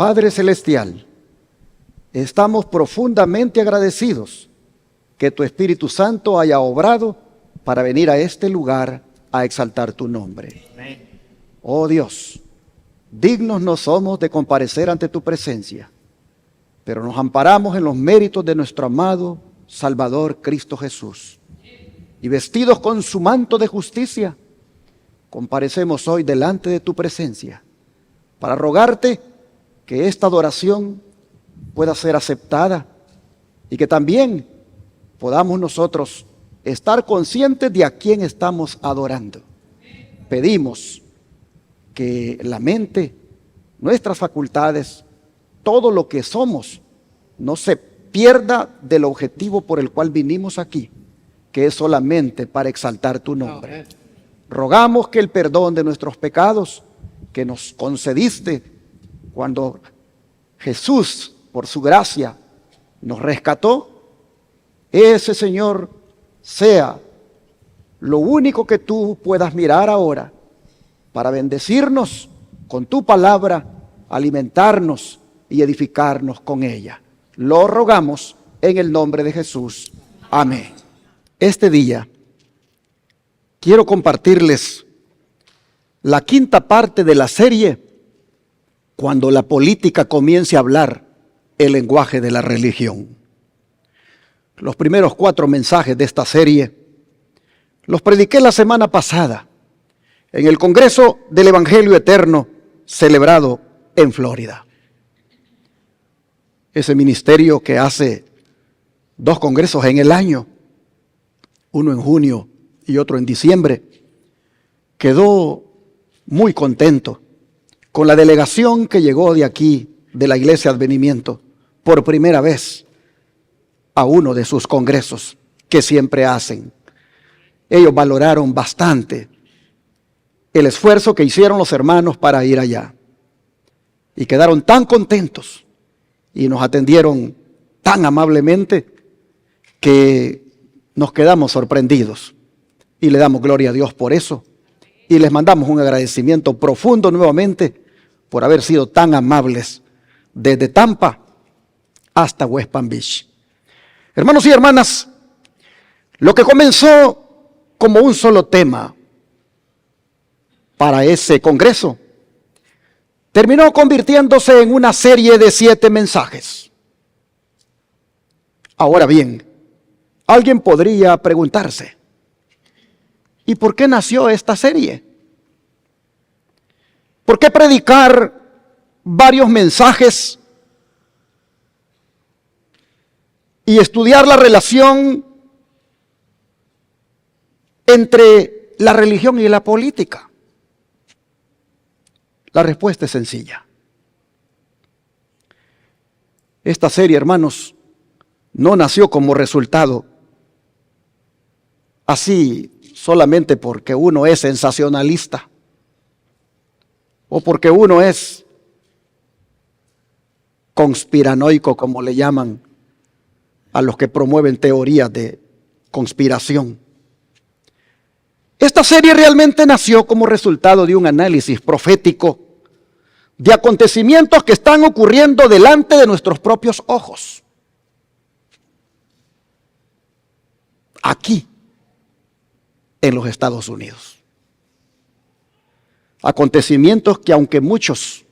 Padre Celestial, estamos profundamente agradecidos que tu Espíritu Santo haya obrado para venir a este lugar a exaltar tu nombre. Amén. Oh Dios, dignos no somos de comparecer ante tu presencia, pero nos amparamos en los méritos de nuestro amado Salvador Cristo Jesús. Y vestidos con su manto de justicia, comparecemos hoy delante de tu presencia para rogarte que esta adoración pueda ser aceptada y que también podamos nosotros estar conscientes de a quién estamos adorando. Pedimos que la mente, nuestras facultades, todo lo que somos, no se pierda del objetivo por el cual vinimos aquí, que es solamente para exaltar tu nombre. Rogamos que el perdón de nuestros pecados que nos concediste cuando Jesús, por su gracia, nos rescató, ese Señor sea lo único que tú puedas mirar ahora para bendecirnos con tu palabra, alimentarnos y edificarnos con ella. Lo rogamos en el nombre de Jesús. Amén. Este día quiero compartirles la quinta parte de la serie, cuando la política comience a hablar el lenguaje de la religión. Los primeros 4 mensajes de esta serie los prediqué la semana pasada en el Congreso del Evangelio Eterno celebrado en Florida. Ese ministerio que hace 2 congresos en el año, uno en junio y otro en diciembre, quedó muy contento con la delegación que llegó de aquí, de la Iglesia Advenimiento, por primera vez a uno de sus congresos que siempre hacen. Ellos valoraron bastante el esfuerzo que hicieron los hermanos para ir allá. Y quedaron tan contentos y nos atendieron tan amablemente que nos quedamos sorprendidos. Y le damos gloria a Dios por eso. Y les mandamos un agradecimiento profundo nuevamente por haber sido tan amables desde Tampa hasta West Palm Beach. Hermanos y hermanas, lo que comenzó como un solo tema para ese congreso terminó convirtiéndose en una serie de 7 mensajes. Ahora bien, alguien podría preguntarse, ¿y por qué nació esta serie? ¿Por qué predicar varios mensajes y estudiar la relación entre la religión y la política? La respuesta es sencilla. Esta serie, hermanos, no nació como resultado así solamente porque uno es sensacionalista o porque uno es conspiranoico, como le llaman a los que promueven teorías de conspiración. Esta serie realmente nació como resultado de un análisis profético de acontecimientos que están ocurriendo delante de nuestros propios ojos. Aquí, en los Estados Unidos. Acontecimientos que, aunque muchos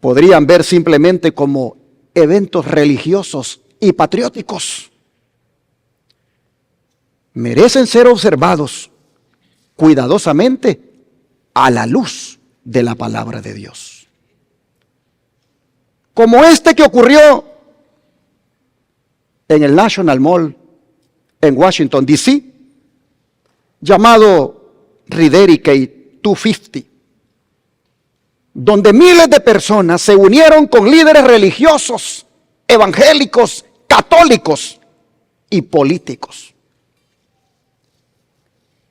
podrían ver simplemente como eventos religiosos y patrióticos, merecen ser observados cuidadosamente a la luz de la palabra de Dios. Como este que ocurrió en el National Mall en Washington, D.C., llamado Ridericate 250, donde miles de personas se unieron con líderes religiosos, evangélicos, católicos y políticos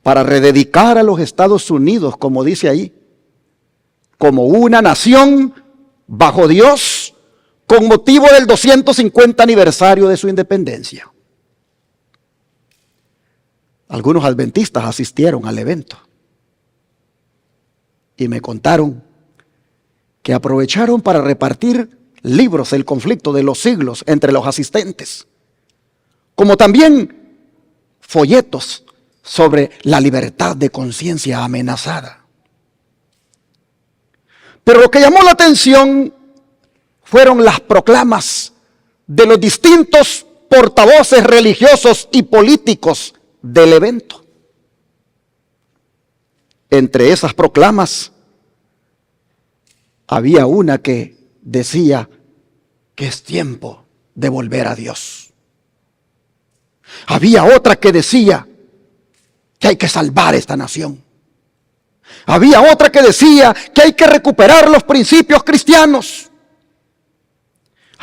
para rededicar a los Estados Unidos, como dice ahí, como una nación bajo Dios con motivo del 250 aniversario de su independencia. Algunos adventistas asistieron al evento y me contaron que aprovecharon para repartir libros del conflicto de los siglos entre los asistentes, como también folletos sobre la libertad de conciencia amenazada. Pero lo que llamó la atención fueron las proclamas de los distintos portavoces religiosos y políticos del evento. Entre esas proclamas había una que decía que es tiempo de volver a Dios. Había otra que decía que hay que salvar esta nación. Había otra que decía que hay que recuperar los principios cristianos.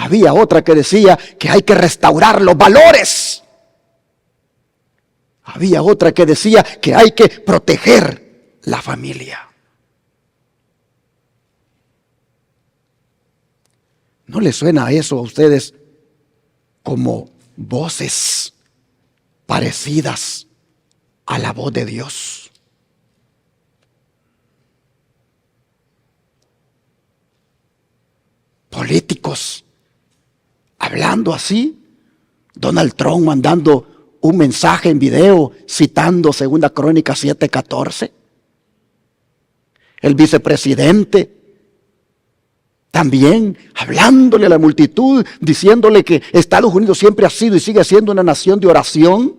Había otra que decía que hay que restaurar los valores. Había otra que decía que hay que proteger la familia. ¿No les suena eso a ustedes como voces parecidas a la voz de Dios? Políticos hablando así, Donald Trump mandando un mensaje en video citando 2 Crónicas 7:14. El vicepresidente también hablándole a la multitud, diciéndole que Estados Unidos siempre ha sido y sigue siendo una nación de oración.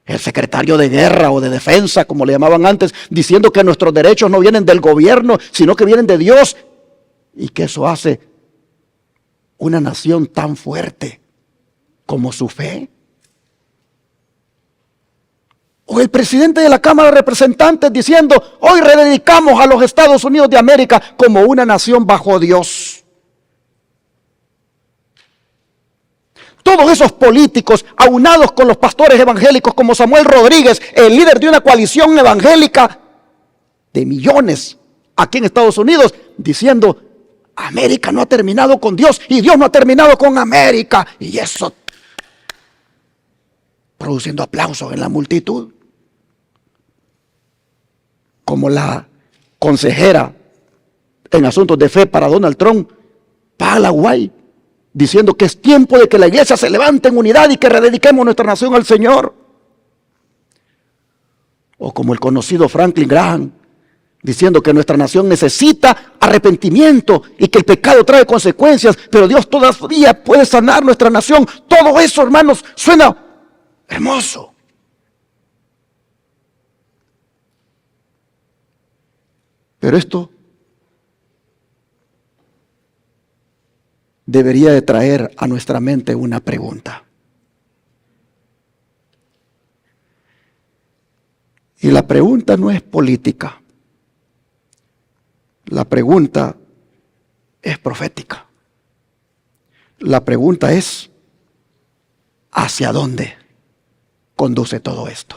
El secretario de guerra o de defensa, como le llamaban antes, diciendo que nuestros derechos no vienen del gobierno, sino que vienen de Dios. Y que eso hace una nación tan fuerte como su fe. O el presidente de la Cámara de Representantes diciendo, hoy rededicamos a los Estados Unidos de América como una nación bajo Dios. Todos esos políticos, aunados con los pastores evangélicos como Samuel Rodríguez, el líder de una coalición evangélica de millones aquí en Estados Unidos, diciendo, América no ha terminado con Dios y Dios no ha terminado con América. Y eso produciendo aplausos en la multitud. Como la consejera en asuntos de fe para Donald Trump, Paula White, diciendo que es tiempo de que la iglesia se levante en unidad y que redediquemos nuestra nación al Señor. O como el conocido Franklin Graham, diciendo que nuestra nación necesita arrepentimiento y que el pecado trae consecuencias, pero Dios todavía puede sanar nuestra nación. Todo eso, hermanos, suena hermoso. Pero esto debería de traer a nuestra mente una pregunta. Y la pregunta no es política. La pregunta es profética. La pregunta es, ¿hacia dónde conduce todo esto?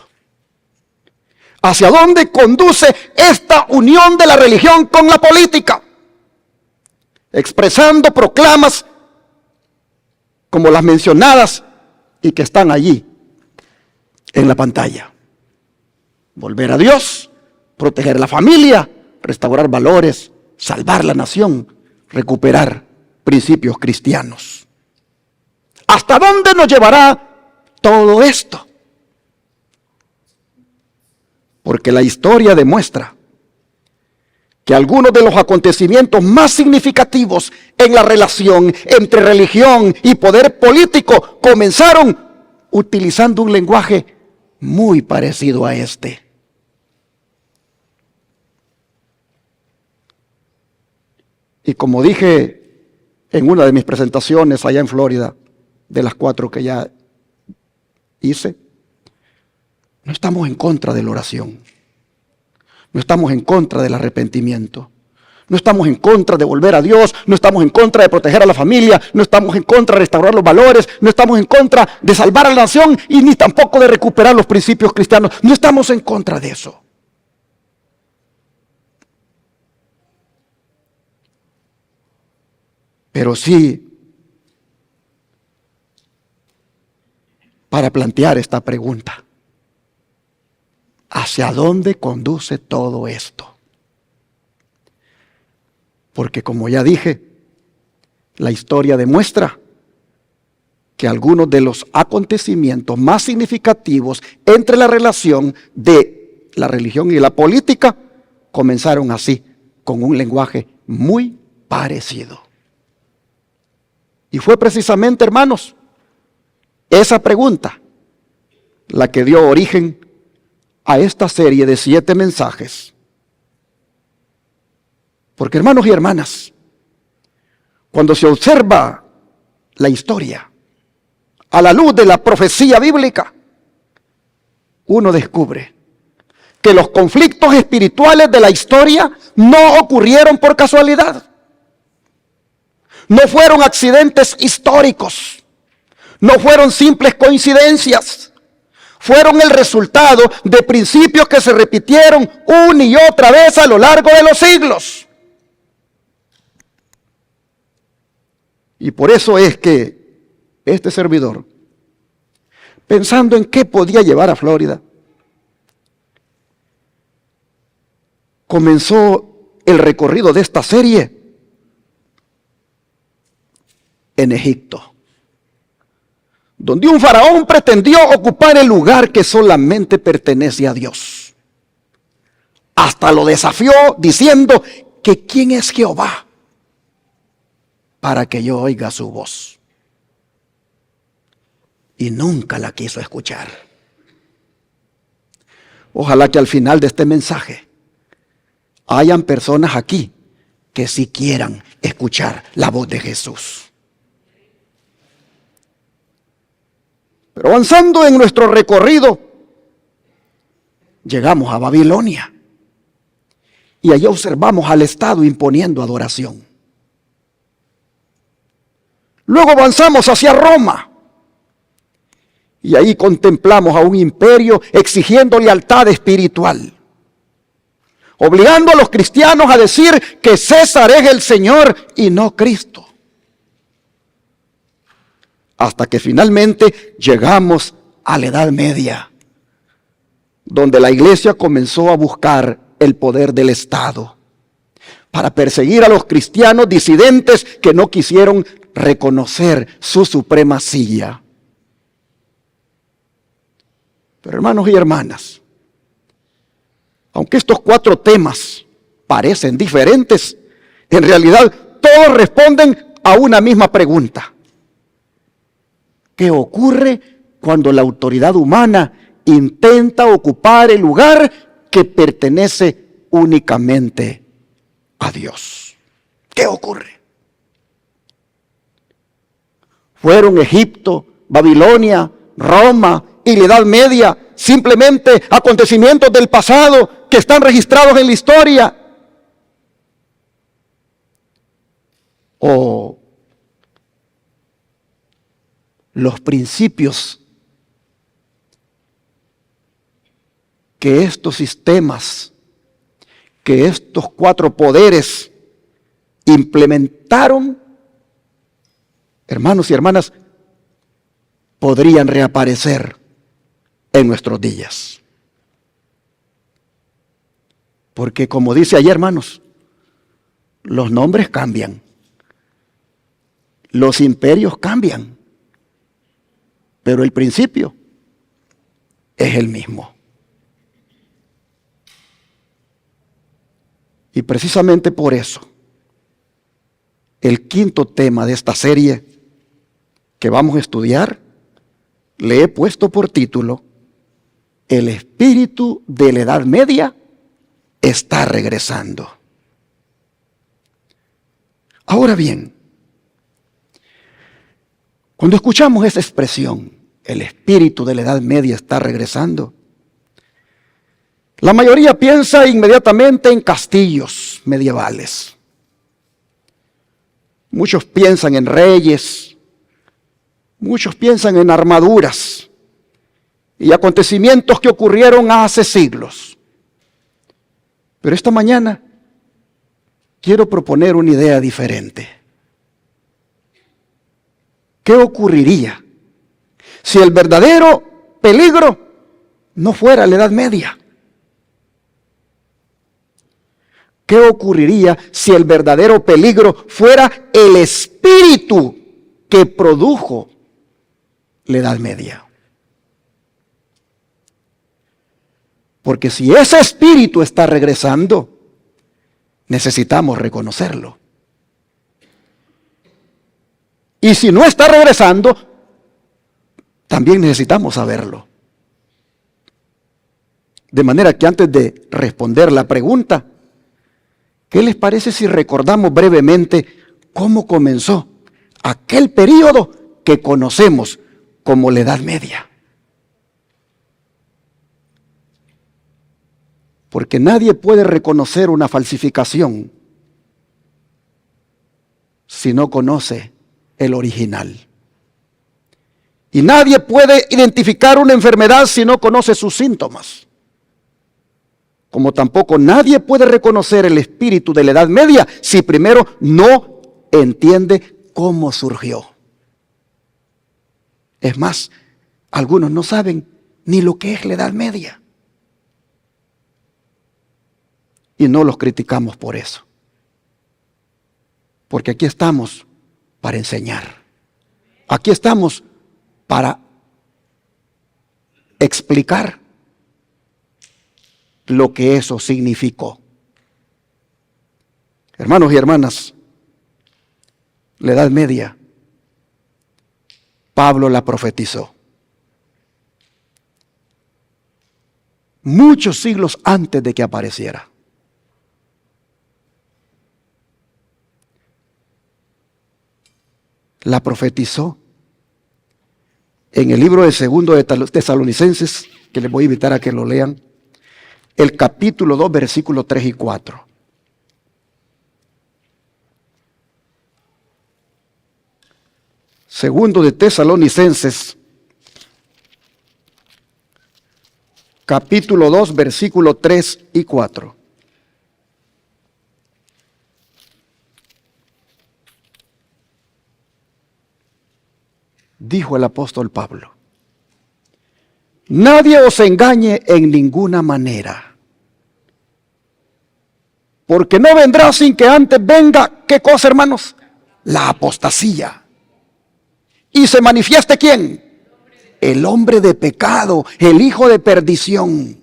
¿Hacia dónde conduce esta unión de la religión con la política? Expresando proclamas como las mencionadas y que están allí en la pantalla. Volver a Dios, proteger la familia, restaurar valores, salvar la nación, recuperar principios cristianos. ¿Hasta dónde nos llevará todo esto? Porque la historia demuestra que algunos de los acontecimientos más significativos en la relación entre religión y poder político comenzaron utilizando un lenguaje muy parecido a este. Y como dije en una de mis presentaciones allá en Florida, de las 4 que ya hice, no estamos en contra de la oración, no estamos en contra del arrepentimiento, no estamos en contra de volver a Dios, no estamos en contra de proteger a la familia, no estamos en contra de restaurar los valores, no estamos en contra de salvar a la nación y ni tampoco de recuperar los principios cristianos. No estamos en contra de eso. Pero sí, para plantear esta pregunta, ¿hacia dónde conduce todo esto? Porque como ya dije, la historia demuestra que algunos de los acontecimientos más significativos entre la relación de la religión y la política comenzaron así, con un lenguaje muy parecido. Y fue precisamente, hermanos, esa pregunta la que dio origen a esta serie de 7 mensajes. Porque, hermanos y hermanas, cuando se observa la historia a la luz de la profecía bíblica, uno descubre que los conflictos espirituales de la historia no ocurrieron por casualidad. No fueron accidentes históricos, no fueron simples coincidencias, fueron el resultado de principios que se repitieron una y otra vez a lo largo de los siglos. Y por eso es que este servidor, pensando en qué podía llevar a Florida, comenzó el recorrido de esta serie en Egipto, donde un faraón pretendió ocupar el lugar que solamente pertenece a Dios. Hasta lo desafió diciendo que ¿quién es Jehová para que yo oiga su voz? Y nunca la quiso escuchar. Ojalá que al final de este mensaje hayan personas aquí que sí quieran escuchar la voz de Jesús. Pero avanzando en nuestro recorrido, llegamos a Babilonia y allí observamos al Estado imponiendo adoración. Luego avanzamos hacia Roma y ahí contemplamos a un imperio exigiendo lealtad espiritual, obligando a los cristianos a decir que César es el Señor y no Cristo. Hasta que finalmente llegamos a la Edad Media, donde la iglesia comenzó a buscar el poder del Estado para perseguir a los cristianos disidentes que no quisieron reconocer su supremacía. Pero hermanos y hermanas, aunque estos 4 temas parecen diferentes, en realidad todos responden a una misma pregunta. ¿Qué ocurre cuando la autoridad humana intenta ocupar el lugar que pertenece únicamente a Dios? ¿Qué ocurre? ¿Fueron Egipto, Babilonia, Roma y la Edad Media simplemente acontecimientos del pasado que están registrados en la historia? ¿O los principios que estos sistemas, que estos 4 poderes implementaron, hermanos y hermanas, podrían reaparecer en nuestros días? Porque como dice ayer, hermanos, los nombres cambian, los imperios cambian, pero el principio es el mismo. Y precisamente por eso, el 5.º tema de esta serie que vamos a estudiar, le he puesto por título: El espíritu de la Edad Media está regresando. Ahora bien, cuando escuchamos esa expresión, el espíritu de la Edad Media está regresando, la mayoría piensa inmediatamente en castillos medievales. Muchos piensan en reyes, muchos piensan en armaduras y acontecimientos que ocurrieron hace siglos. Pero esta mañana quiero proponer una idea diferente. ¿Qué ocurriría si el verdadero peligro no fuera la Edad Media? ¿Qué ocurriría si el verdadero peligro fuera el espíritu que produjo la Edad Media? Porque si ese espíritu está regresando, necesitamos reconocerlo. Y si no está regresando, también necesitamos saberlo. De manera que antes de responder la pregunta, ¿qué les parece si recordamos brevemente cómo comenzó aquel período que conocemos como la Edad Media? Porque nadie puede reconocer una falsificación si no conoce el original. Y nadie puede identificar una enfermedad si no conoce sus síntomas. Como tampoco nadie puede reconocer el espíritu de la Edad Media si primero no entiende cómo surgió. Es más, algunos no saben ni lo que es la Edad Media. Y no los criticamos por eso. Porque aquí estamos para enseñar. Aquí estamos para explicar lo que eso significó. Hermanos y hermanas, la Edad Media, Pablo la profetizó. Muchos siglos antes de que apareciera. La profetizó en el libro de 2 de Tesalonicenses, que les voy a invitar a que lo lean, el capítulo 2, versículos 3 y 4. Segundo de Tesalonicenses, capítulo 2, versículos 3 y 4. Dijo el apóstol Pablo: nadie os engañe en ninguna manera, porque no vendrá sin que antes venga, ¿qué cosa, hermanos? La apostasía. Y se manifieste ¿quién? El hombre de pecado, el hijo de perdición,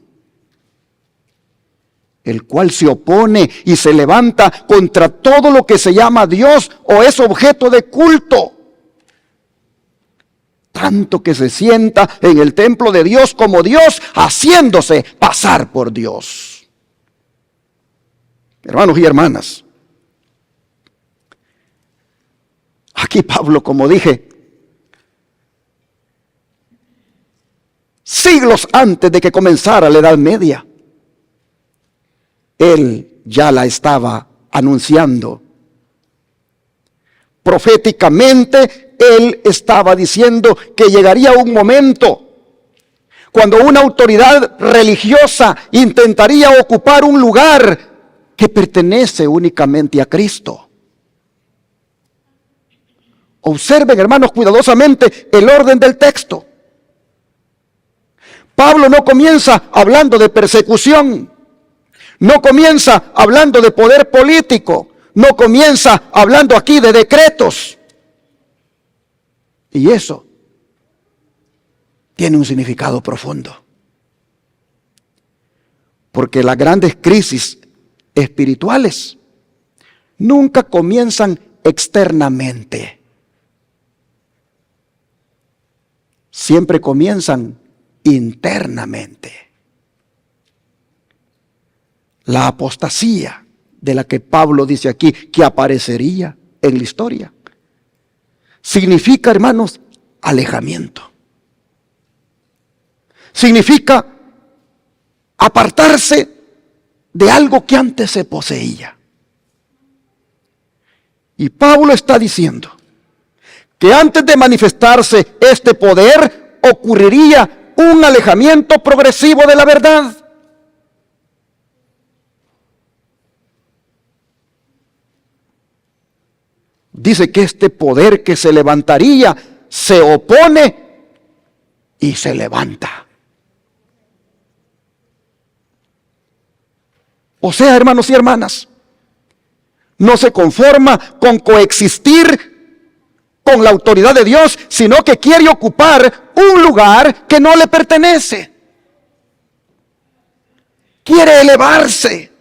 el cual se opone y se levanta contra todo lo que se llama Dios o es objeto de culto, tanto que se sienta en el templo de Dios como Dios, haciéndose pasar por Dios. Hermanos y hermanas, aquí Pablo, como dije, siglos antes de que comenzara la Edad Media, él ya la estaba anunciando. Proféticamente, él estaba diciendo que llegaría un momento cuando una autoridad religiosa intentaría ocupar un lugar que pertenece únicamente a Cristo. Observen, hermanos, cuidadosamente el orden del texto. Pablo no comienza hablando de persecución, no comienza hablando de poder político, no comienza hablando aquí de decretos. Y eso tiene un significado profundo. Porque las grandes crisis espirituales nunca comienzan externamente. Siempre comienzan internamente. La apostasía de la que Pablo dice aquí que aparecería en la historia significa, hermanos, alejamiento. Significa apartarse de algo que antes se poseía. Y Pablo está diciendo que antes de manifestarse este poder ocurriría un alejamiento progresivo de la verdad. Dice que este poder que se levantaría se opone y se levanta. O sea, hermanos y hermanas, no se conforma con coexistir con la autoridad de Dios, sino que quiere ocupar un lugar que no le pertenece. Quiere elevarse.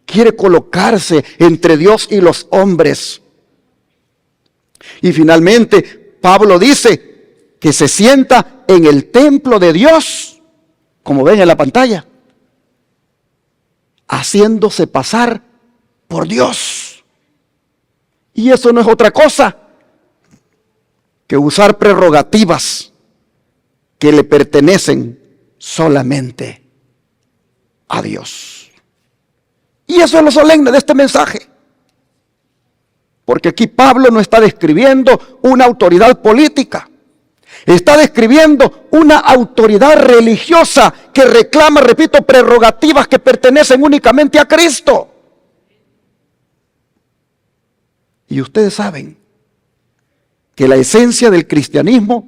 Quiere colocarse entre Dios y los hombres. Y finalmente, Pablo dice que se sienta en el templo de Dios, como ven en la pantalla, haciéndose pasar por Dios. Y eso no es otra cosa que usar prerrogativas que le pertenecen solamente a Dios. Y eso es lo solemne de este mensaje. Porque aquí Pablo no está describiendo una autoridad política. Está describiendo una autoridad religiosa que reclama, repito, prerrogativas que pertenecen únicamente a Cristo. Y ustedes saben que la esencia del cristianismo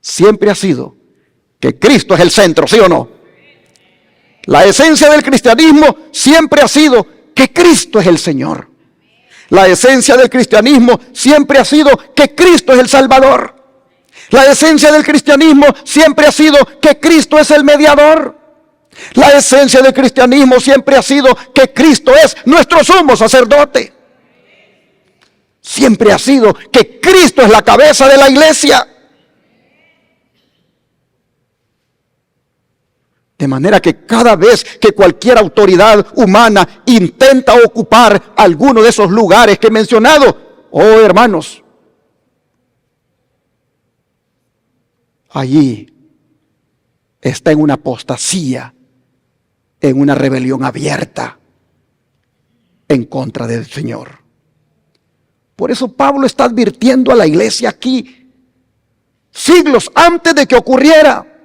siempre ha sido que Cristo es el centro, ¿sí o no? La esencia del cristianismo siempre ha sido que Cristo es el Señor. La esencia del cristianismo siempre ha sido que Cristo es el Salvador. La esencia del cristianismo siempre ha sido que Cristo es el mediador. La esencia del cristianismo siempre ha sido que Cristo es nuestro sumo sacerdote. Siempre ha sido que Cristo es la cabeza de la iglesia. De manera que cada vez que cualquier autoridad humana intenta ocupar alguno de esos lugares que he mencionado, oh hermanos, allí está en una apostasía, en una rebelión abierta en contra del Señor. Por eso Pablo está advirtiendo a la iglesia aquí, siglos antes de que ocurriera.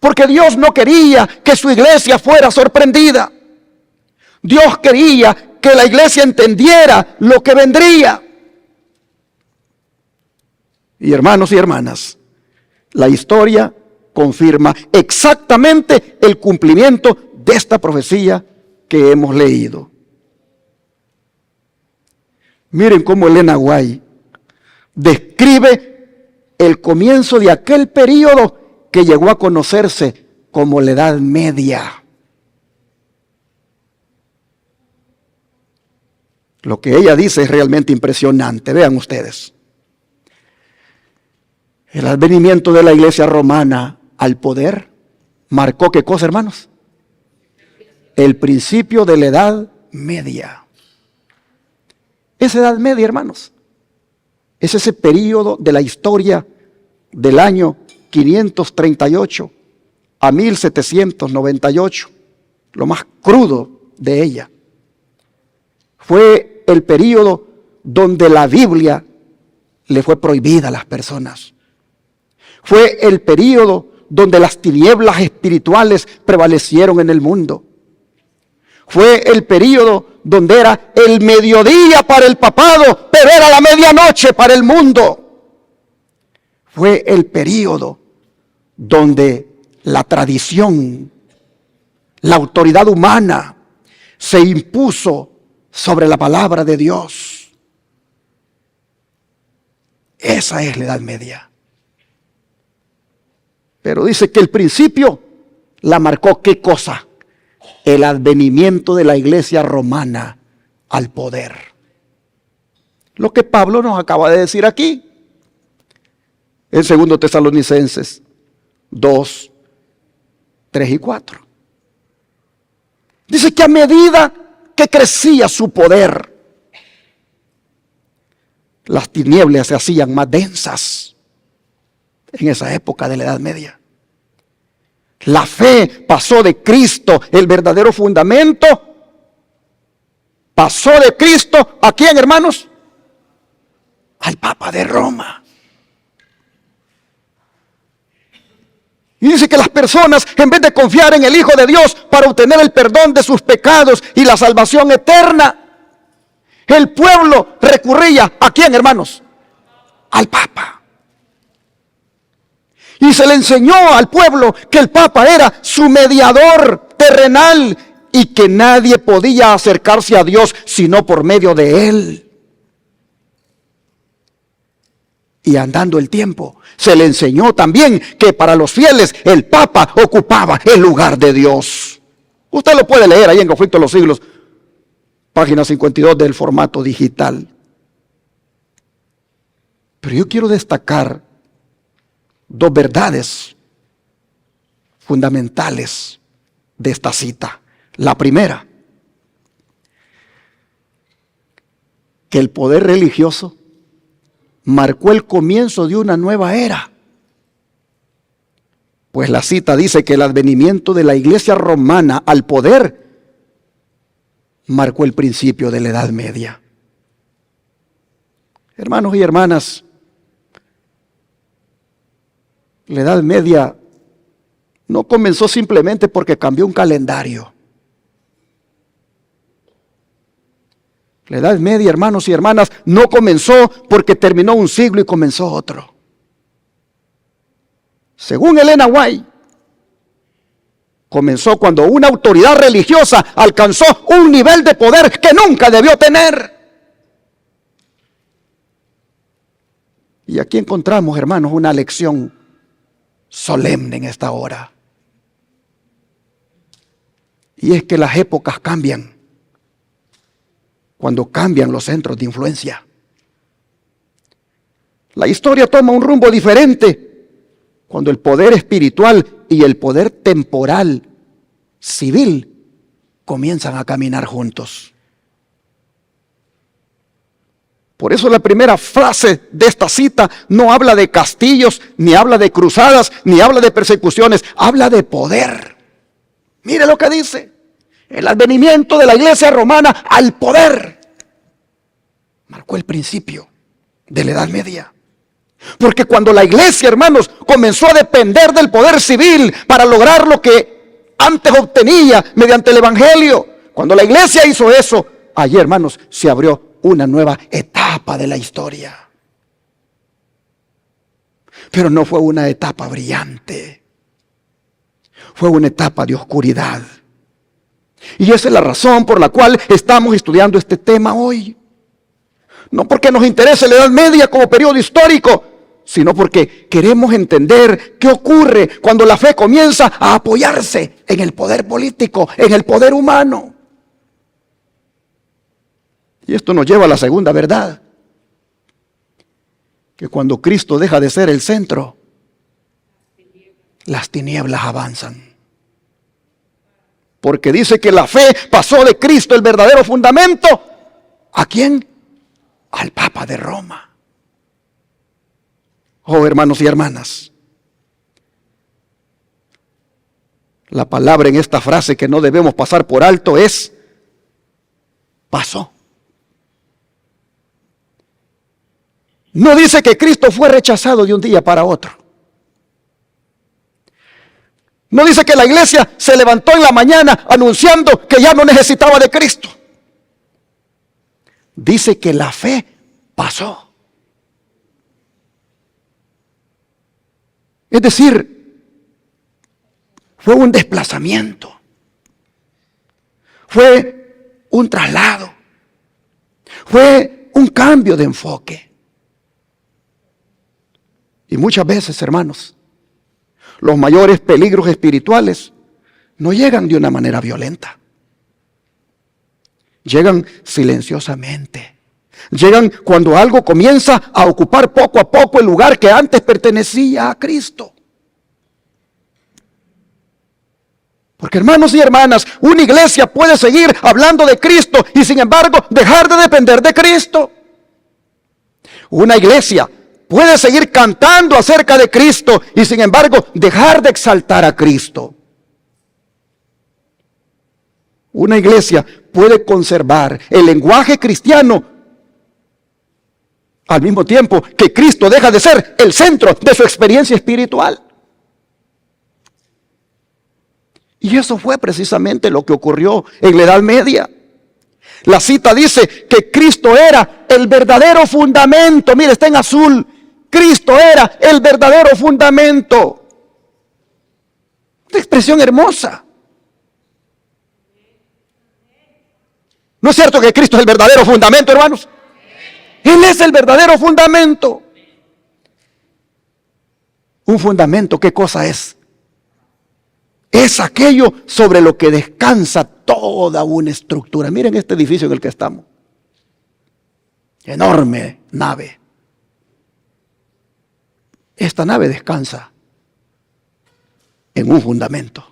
Porque Dios no quería que su iglesia fuera sorprendida. Dios quería que la iglesia entendiera lo que vendría. Y hermanos y hermanas, la historia confirma exactamente el cumplimiento de esta profecía que hemos leído. Miren cómo Elena White describe el comienzo de aquel período que llegó a conocerse como la Edad Media. Lo que ella dice es realmente impresionante. Vean ustedes. El advenimiento de la iglesia romana al poder marcó ¿qué cosa, hermanos? El principio de la Edad Media. Esa Edad Media, hermanos, es ese periodo de la historia del año 538 a 1798, lo más crudo de ella. Fue el periodo donde la Biblia le fue prohibida a las personas. Fue el periodo donde las tinieblas espirituales prevalecieron en el mundo. Fue el periodo donde era el mediodía para el papado, pero era la medianoche para el mundo. Fue el periodo donde la tradición, la autoridad humana se impuso sobre la palabra de Dios. Esa es la Edad Media. Pero dice que el principio la marcó ¿qué cosa? El advenimiento de la iglesia romana al poder. Lo que Pablo nos acaba de decir aquí. En 2 Tesalonicenses 2, 3 y 4. Dice que a medida que crecía su poder, las tinieblas se hacían más densas en esa época de la Edad Media. La fe pasó de Cristo, el verdadero fundamento, pasó de Cristo, ¿a quién, hermanos? Al Papa de Roma. Y dice que las personas, en vez de confiar en el Hijo de Dios para obtener el perdón de sus pecados y la salvación eterna, el pueblo recurría ¿a quién, hermanos? Al Papa. Y se le enseñó al pueblo que el Papa era su mediador terrenal y que nadie podía acercarse a Dios sino por medio de Él. Y andando el tiempo, se le enseñó también que para los fieles el Papa ocupaba el lugar de Dios. Usted lo puede leer ahí en Conflicto de los Siglos, página 52 del formato digital. Pero yo quiero destacar dos verdades fundamentales de esta cita. La primera, que el poder religioso marcó el comienzo de una nueva era. Pues la cita dice que el advenimiento de la Iglesia romana al poder marcó el principio de la Edad Media. Hermanos y hermanas, la Edad Media no comenzó simplemente porque cambió un calendario. La Edad Media, hermanos y hermanas, no comenzó porque terminó un siglo y comenzó otro. Según Elena White, comenzó cuando una autoridad religiosa alcanzó un nivel de poder que nunca debió tener. Y aquí encontramos, hermanos, una lección solemne en esta hora. Y es que las épocas cambian cuando cambian los centros de influencia. La historia toma un rumbo diferente cuando el poder espiritual y el poder temporal, civil, comienzan a caminar juntos. Por eso la primera frase de esta cita no habla de castillos, ni habla de cruzadas, ni habla de persecuciones, habla de poder. Mire lo que dice: el advenimiento de la Iglesia romana al poder marcó el principio de la Edad Media. Porque cuando la Iglesia, hermanos, comenzó a depender del poder civil para lograr lo que antes obtenía mediante el Evangelio, cuando la Iglesia hizo eso, allí, hermanos, se abrió una nueva etapa de la historia. Pero no fue una etapa brillante, fue una etapa de oscuridad. Y esa es la razón por la cual estamos estudiando este tema hoy. No porque nos interese la Edad Media como periodo histórico, sino porque queremos entender qué ocurre cuando la fe comienza a apoyarse en el poder político, en el poder humano. Y esto nos lleva a la segunda verdad, que cuando Cristo deja de ser el centro, las tinieblas avanzan. Porque dice que la fe pasó de Cristo, el verdadero fundamento, ¿a quién? Al Papa de Roma. Oh, hermanos y hermanas, la palabra en esta frase que no debemos pasar por alto es pasó. No dice que Cristo fue rechazado de un día para otro. No dice que la iglesia se levantó en la mañana anunciando que ya no necesitaba de Cristo. Dice que la fe pasó. Es decir, fue un desplazamiento, fue un traslado, fue un cambio de enfoque. Y muchas veces, hermanos, los mayores peligros espirituales no llegan de una manera violenta. Llegan silenciosamente. Llegan cuando algo comienza a ocupar poco a poco el lugar que antes pertenecía a Cristo. Porque, hermanos y hermanas, una iglesia puede seguir hablando de Cristo y sin embargo dejar de depender de Cristo. Una iglesia puede seguir cantando acerca de Cristo y sin embargo dejar de exaltar a Cristo. Una iglesia puede conservar el lenguaje cristiano al mismo tiempo que Cristo deja de ser el centro de su experiencia espiritual. Y eso fue precisamente lo que ocurrió en la Edad Media. La cita dice que Cristo era el verdadero fundamento. Mire, está en azul. Cristo era el verdadero fundamento. Una expresión hermosa. ¿No es cierto que Cristo es el verdadero fundamento, hermanos? Él es el verdadero fundamento. Un fundamento, ¿qué cosa es? Es aquello sobre lo que descansa toda una estructura. Miren este edificio en el que estamos. Enorme nave. Esta nave descansa en un fundamento.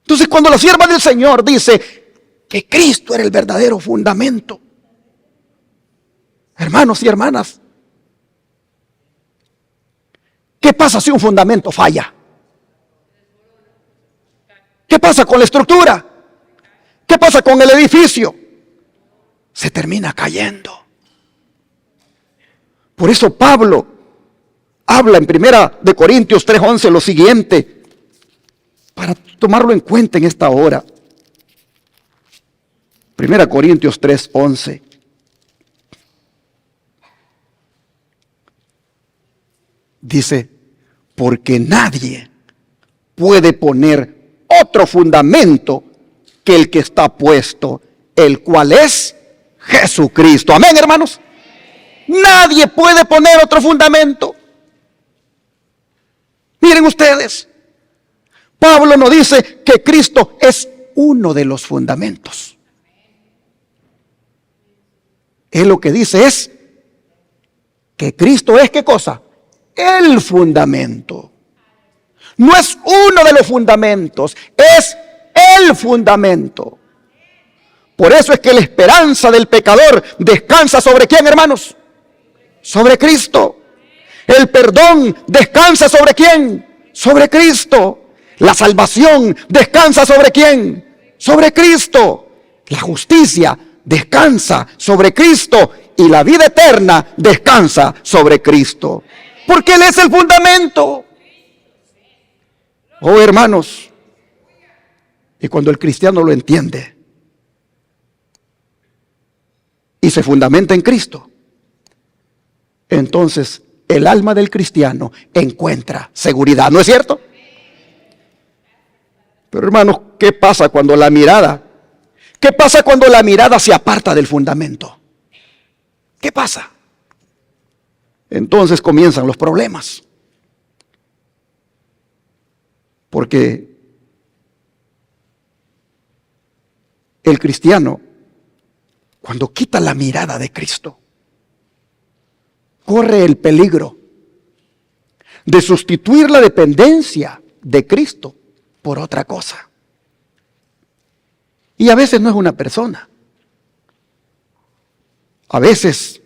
Entonces, cuando la sierva del Señor dice que Cristo era el verdadero fundamento, hermanos y hermanas, ¿qué pasa si un fundamento falla? ¿Qué pasa con la estructura? ¿Qué pasa con el edificio? Se termina cayendo. Por eso Pablo habla en 1 Corintios 3:11 lo siguiente, para tomarlo en cuenta en esta hora. 1 Corintios 3:11. Dice, porque nadie puede poner otro fundamento que el que está puesto, el cual es Jesucristo. Amén, hermanos. Nadie puede poner otro fundamento. Miren ustedes, Pablo nos dice que Cristo es uno de los fundamentos. Él lo que dice es que Cristo es, ¿qué cosa? El fundamento. No es uno de los fundamentos, es el fundamento. Por eso es que la esperanza del pecador descansa sobre ¿quién, hermanos? Sobre Cristo. El perdón descansa sobre ¿quién? Sobre Cristo. La salvación descansa sobre ¿quién? Sobre Cristo. La justicia descansa sobre Cristo y la vida eterna descansa sobre Cristo. Porque Él es el fundamento. Oh, hermanos, y cuando el cristiano lo entiende y se fundamenta en Cristo, entonces el alma del cristiano encuentra seguridad, ¿no es cierto? Pero hermanos, ¿qué pasa cuando la mirada? ¿Qué pasa cuando la mirada se aparta del fundamento? ¿Qué pasa? Entonces comienzan los problemas. Porque el cristiano, cuando quita la mirada de Cristo, corre el peligro de sustituir la dependencia de Cristo por otra cosa. Y a veces no es una persona. A veces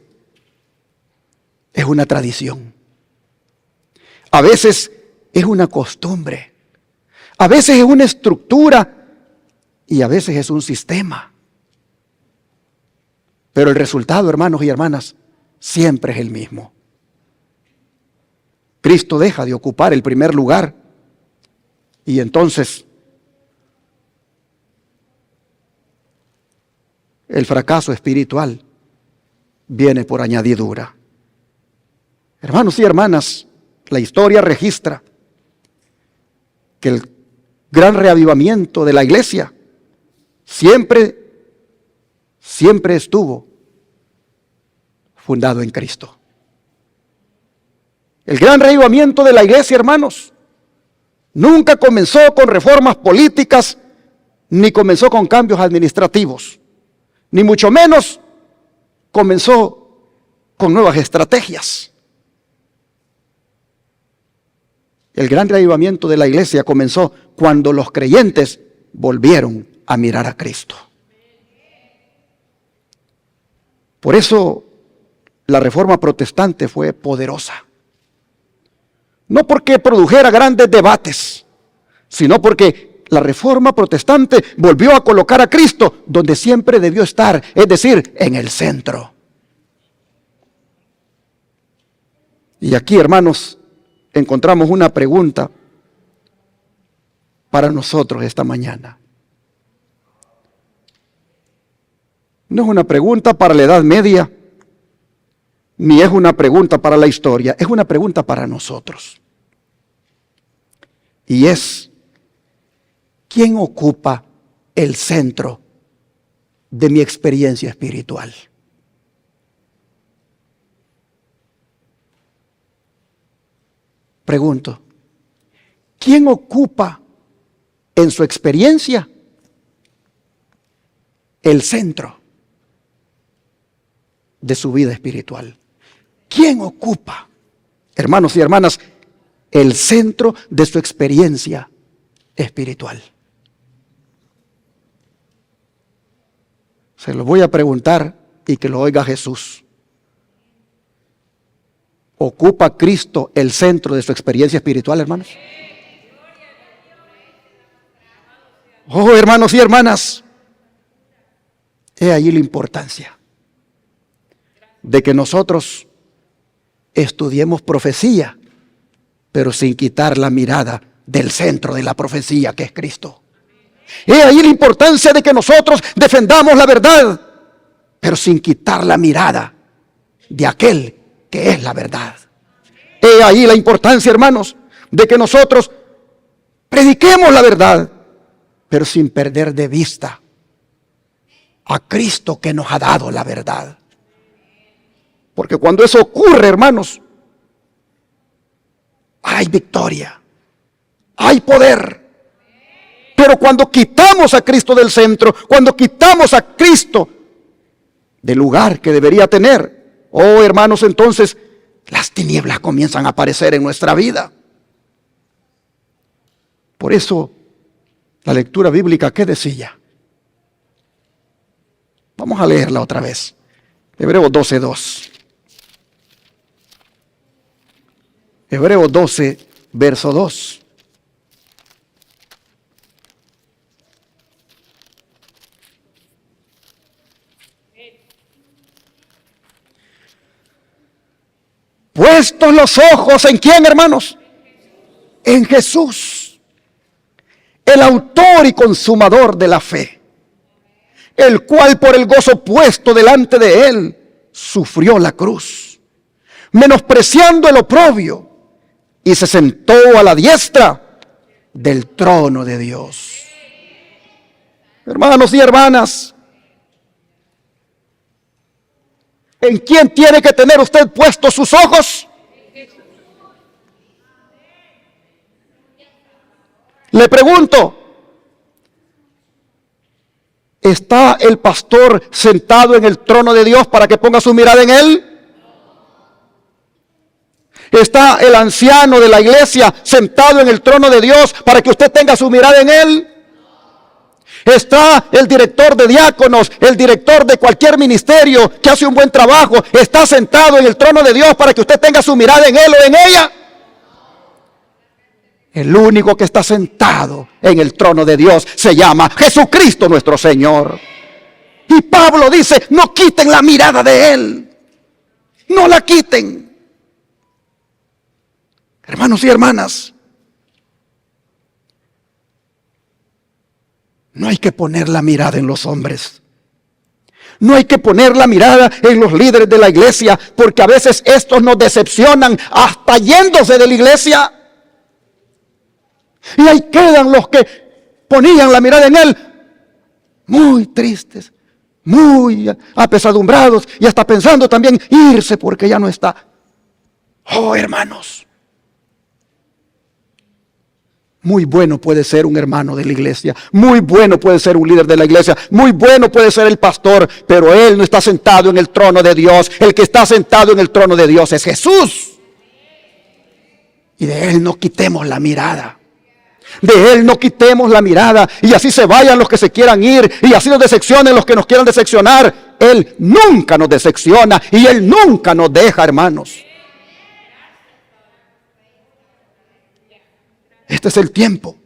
es una tradición. A veces es una costumbre. A veces es una estructura y a veces es un sistema. Pero el resultado, hermanos y hermanas, siempre es el mismo. Cristo deja de ocupar el primer lugar y entonces el fracaso espiritual viene por añadidura. Hermanos y hermanas, la historia registra que el gran reavivamiento de la iglesia siempre estuvo fundado en Cristo. El gran reavivamiento de la iglesia, hermanos, nunca comenzó con reformas políticas, ni comenzó con cambios administrativos, ni mucho menos comenzó con nuevas estrategias. El gran reavivamiento de la iglesia comenzó cuando los creyentes volvieron a mirar a Cristo. Por eso la reforma protestante fue poderosa. No porque produjera grandes debates, sino porque la reforma protestante volvió a colocar a Cristo donde siempre debió estar, es decir, en el centro. Y aquí, hermanos, encontramos una pregunta para nosotros esta mañana. No es una pregunta para la Edad Media, ni es una pregunta para la historia, es una pregunta para nosotros. Y es, ¿quién ocupa el centro de mi experiencia espiritual. Pregunto, ¿quién ocupa en su experiencia el centro de su vida espiritual? ¿Quién ocupa, hermanos y hermanas, el centro de su experiencia espiritual? Se lo voy a preguntar y que lo oiga Jesús. ¿Ocupa Cristo el centro de su experiencia espiritual, hermanos? Oh, hermanos y hermanas, he ahí la importancia de que nosotros estudiemos profecía, pero sin quitar la mirada del centro de la profecía, que es Cristo. He ahí la importancia de que nosotros defendamos la verdad, pero sin quitar la mirada de aquel que es la verdad. He ahí la importancia, hermanos, de que nosotros prediquemos la verdad, pero sin perder de vista a Cristo que nos ha dado la verdad. Porque cuando eso ocurre, hermanos, hay victoria, hay poder. Pero cuando quitamos a Cristo del centro, cuando quitamos a Cristo del lugar que debería tener, oh hermanos, entonces las tinieblas comienzan a aparecer en nuestra vida. Por eso, la lectura bíblica, ¿qué decía? Vamos a leerla otra vez. Hebreos 12:2. Hebreos 12, verso 2. Puestos los ojos, ¿en quién, hermanos? En Jesús, el autor y consumador de la fe, el cual por el gozo puesto delante de él sufrió la cruz, menospreciando el oprobio, y se sentó a la diestra del trono de Dios. Hermanos y hermanas, ¿en quién tiene que tener usted puestos sus ojos? Le pregunto, ¿está el pastor sentado en el trono de Dios para que ponga su mirada en él? ¿Está el anciano de la iglesia sentado en el trono de Dios para que usted tenga su mirada en él? ¿Está el director de diáconos, el director de cualquier ministerio que hace un buen trabajo, está sentado en el trono de Dios para que usted tenga su mirada en él o en ella? El único que está sentado en el trono de Dios se llama Jesucristo nuestro Señor. Y Pablo dice, no quiten la mirada de él. No la quiten. Hermanos y hermanas, no hay que poner la mirada en los hombres. No hay que poner la mirada en los líderes de la iglesia, porque a veces estos nos decepcionan hasta yéndose de la iglesia. Y ahí quedan los que ponían la mirada en él, muy tristes, muy apesadumbrados y hasta pensando también irse porque ya no está. Oh, hermanos, muy bueno puede ser un hermano de la iglesia, muy bueno puede ser un líder de la iglesia, muy bueno puede ser el pastor, pero él no está sentado en el trono de Dios. El que está sentado en el trono de Dios es Jesús. Y de él no quitemos la mirada. De él no quitemos la mirada y así se vayan los que se quieran ir y así nos decepcionen los que nos quieran decepcionar. Él nunca nos decepciona y él nunca nos deja, hermanos. Este es el tiempo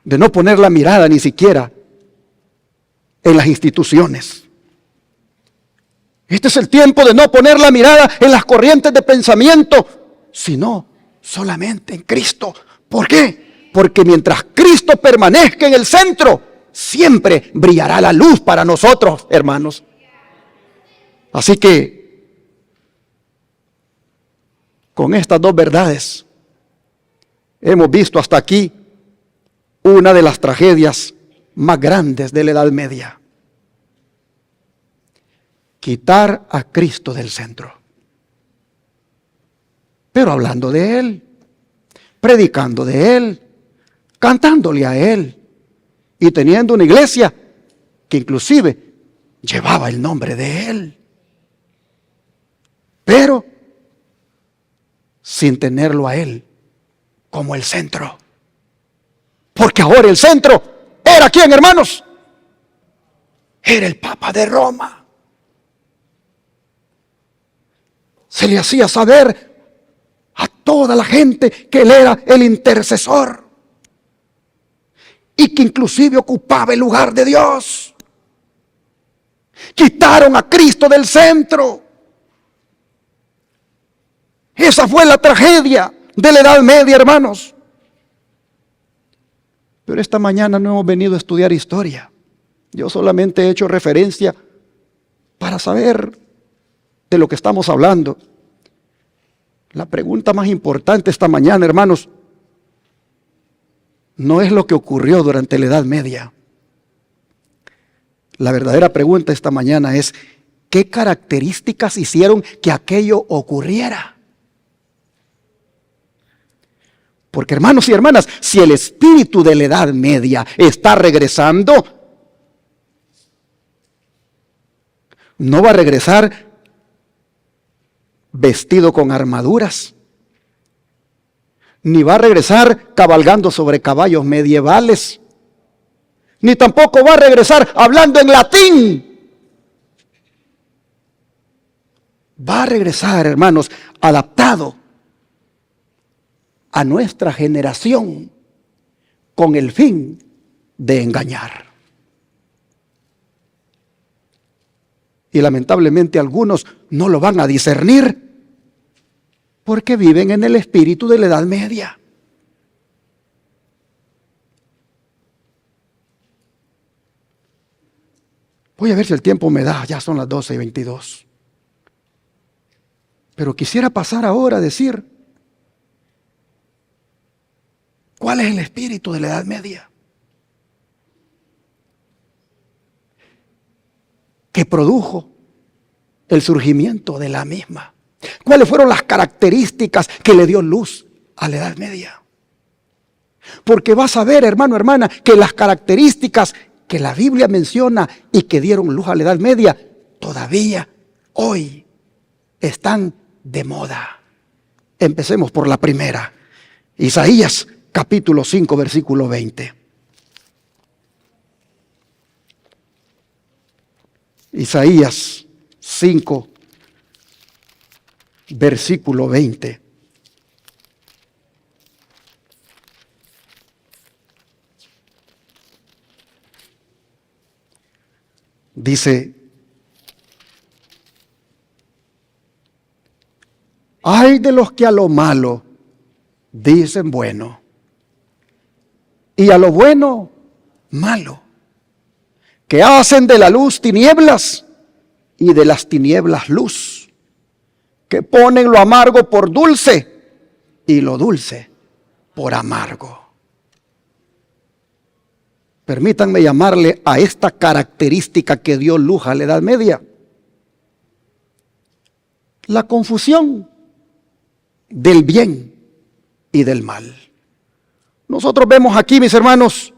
de no poner la mirada ni siquiera en las instituciones. Este es el tiempo de no poner la mirada en las corrientes de pensamiento, sino solamente en Cristo. ¿Por qué? Porque mientras Cristo permanezca en el centro, siempre brillará la luz para nosotros, hermanos. Así que, con estas dos verdades, hemos visto hasta aquí una de las tragedias más grandes de la Edad Media. Quitar a Cristo del centro. Pero hablando de Él, predicando de Él, cantándole a Él y teniendo una iglesia que inclusive llevaba el nombre de Él. Pero sin tenerlo a Él como el centro. Porque ahora el centro era ¿quién, hermanos? Era el Papa de Roma. Se le hacía saber a toda la gente que Él era el intercesor y que inclusive ocupaba el lugar de Dios. Quitaron a Cristo del centro. Esa fue la tragedia de la Edad Media, hermanos. Pero esta mañana no hemos venido a estudiar historia. Yo solamente he hecho referencia para saber de lo que estamos hablando. La pregunta más importante esta mañana, hermanos, no es lo que ocurrió durante la Edad Media. La verdadera pregunta esta mañana es, ¿qué características hicieron que aquello ocurriera? Porque, hermanos y hermanas, si el espíritu de la Edad Media está regresando, no va a regresar vestido con armaduras, ni va a regresar cabalgando sobre caballos medievales, ni tampoco va a regresar hablando en latín. Va a regresar, hermanos, adaptado a nuestra generación con el fin de engañar. Y lamentablemente algunos no lo van a discernir porque viven en el espíritu de la Edad Media. Voy a ver si el tiempo me da, ya son las 12:22. Pero quisiera pasar ahora a decir, ¿cuál es el espíritu de la Edad Media? Que produjo el surgimiento de la misma. ¿Cuáles fueron las características que le dio luz a la Edad Media? Porque vas a ver, hermano, hermana, que las características que la Biblia menciona y que dieron luz a la Edad Media, todavía hoy están de moda. Empecemos por la primera. Isaías capítulo 5, versículo 20. Isaías 5, versículo 20. Dice, ay de los que a lo malo dicen bueno, y a lo bueno malo, que hacen de la luz tinieblas y de las tinieblas luz, que ponen lo amargo por dulce y lo dulce por amargo. Permítanme llamarle a esta característica que dio luz a la Edad Media la confusión del bien y del mal. Nosotros vemos aquí, mis hermanos,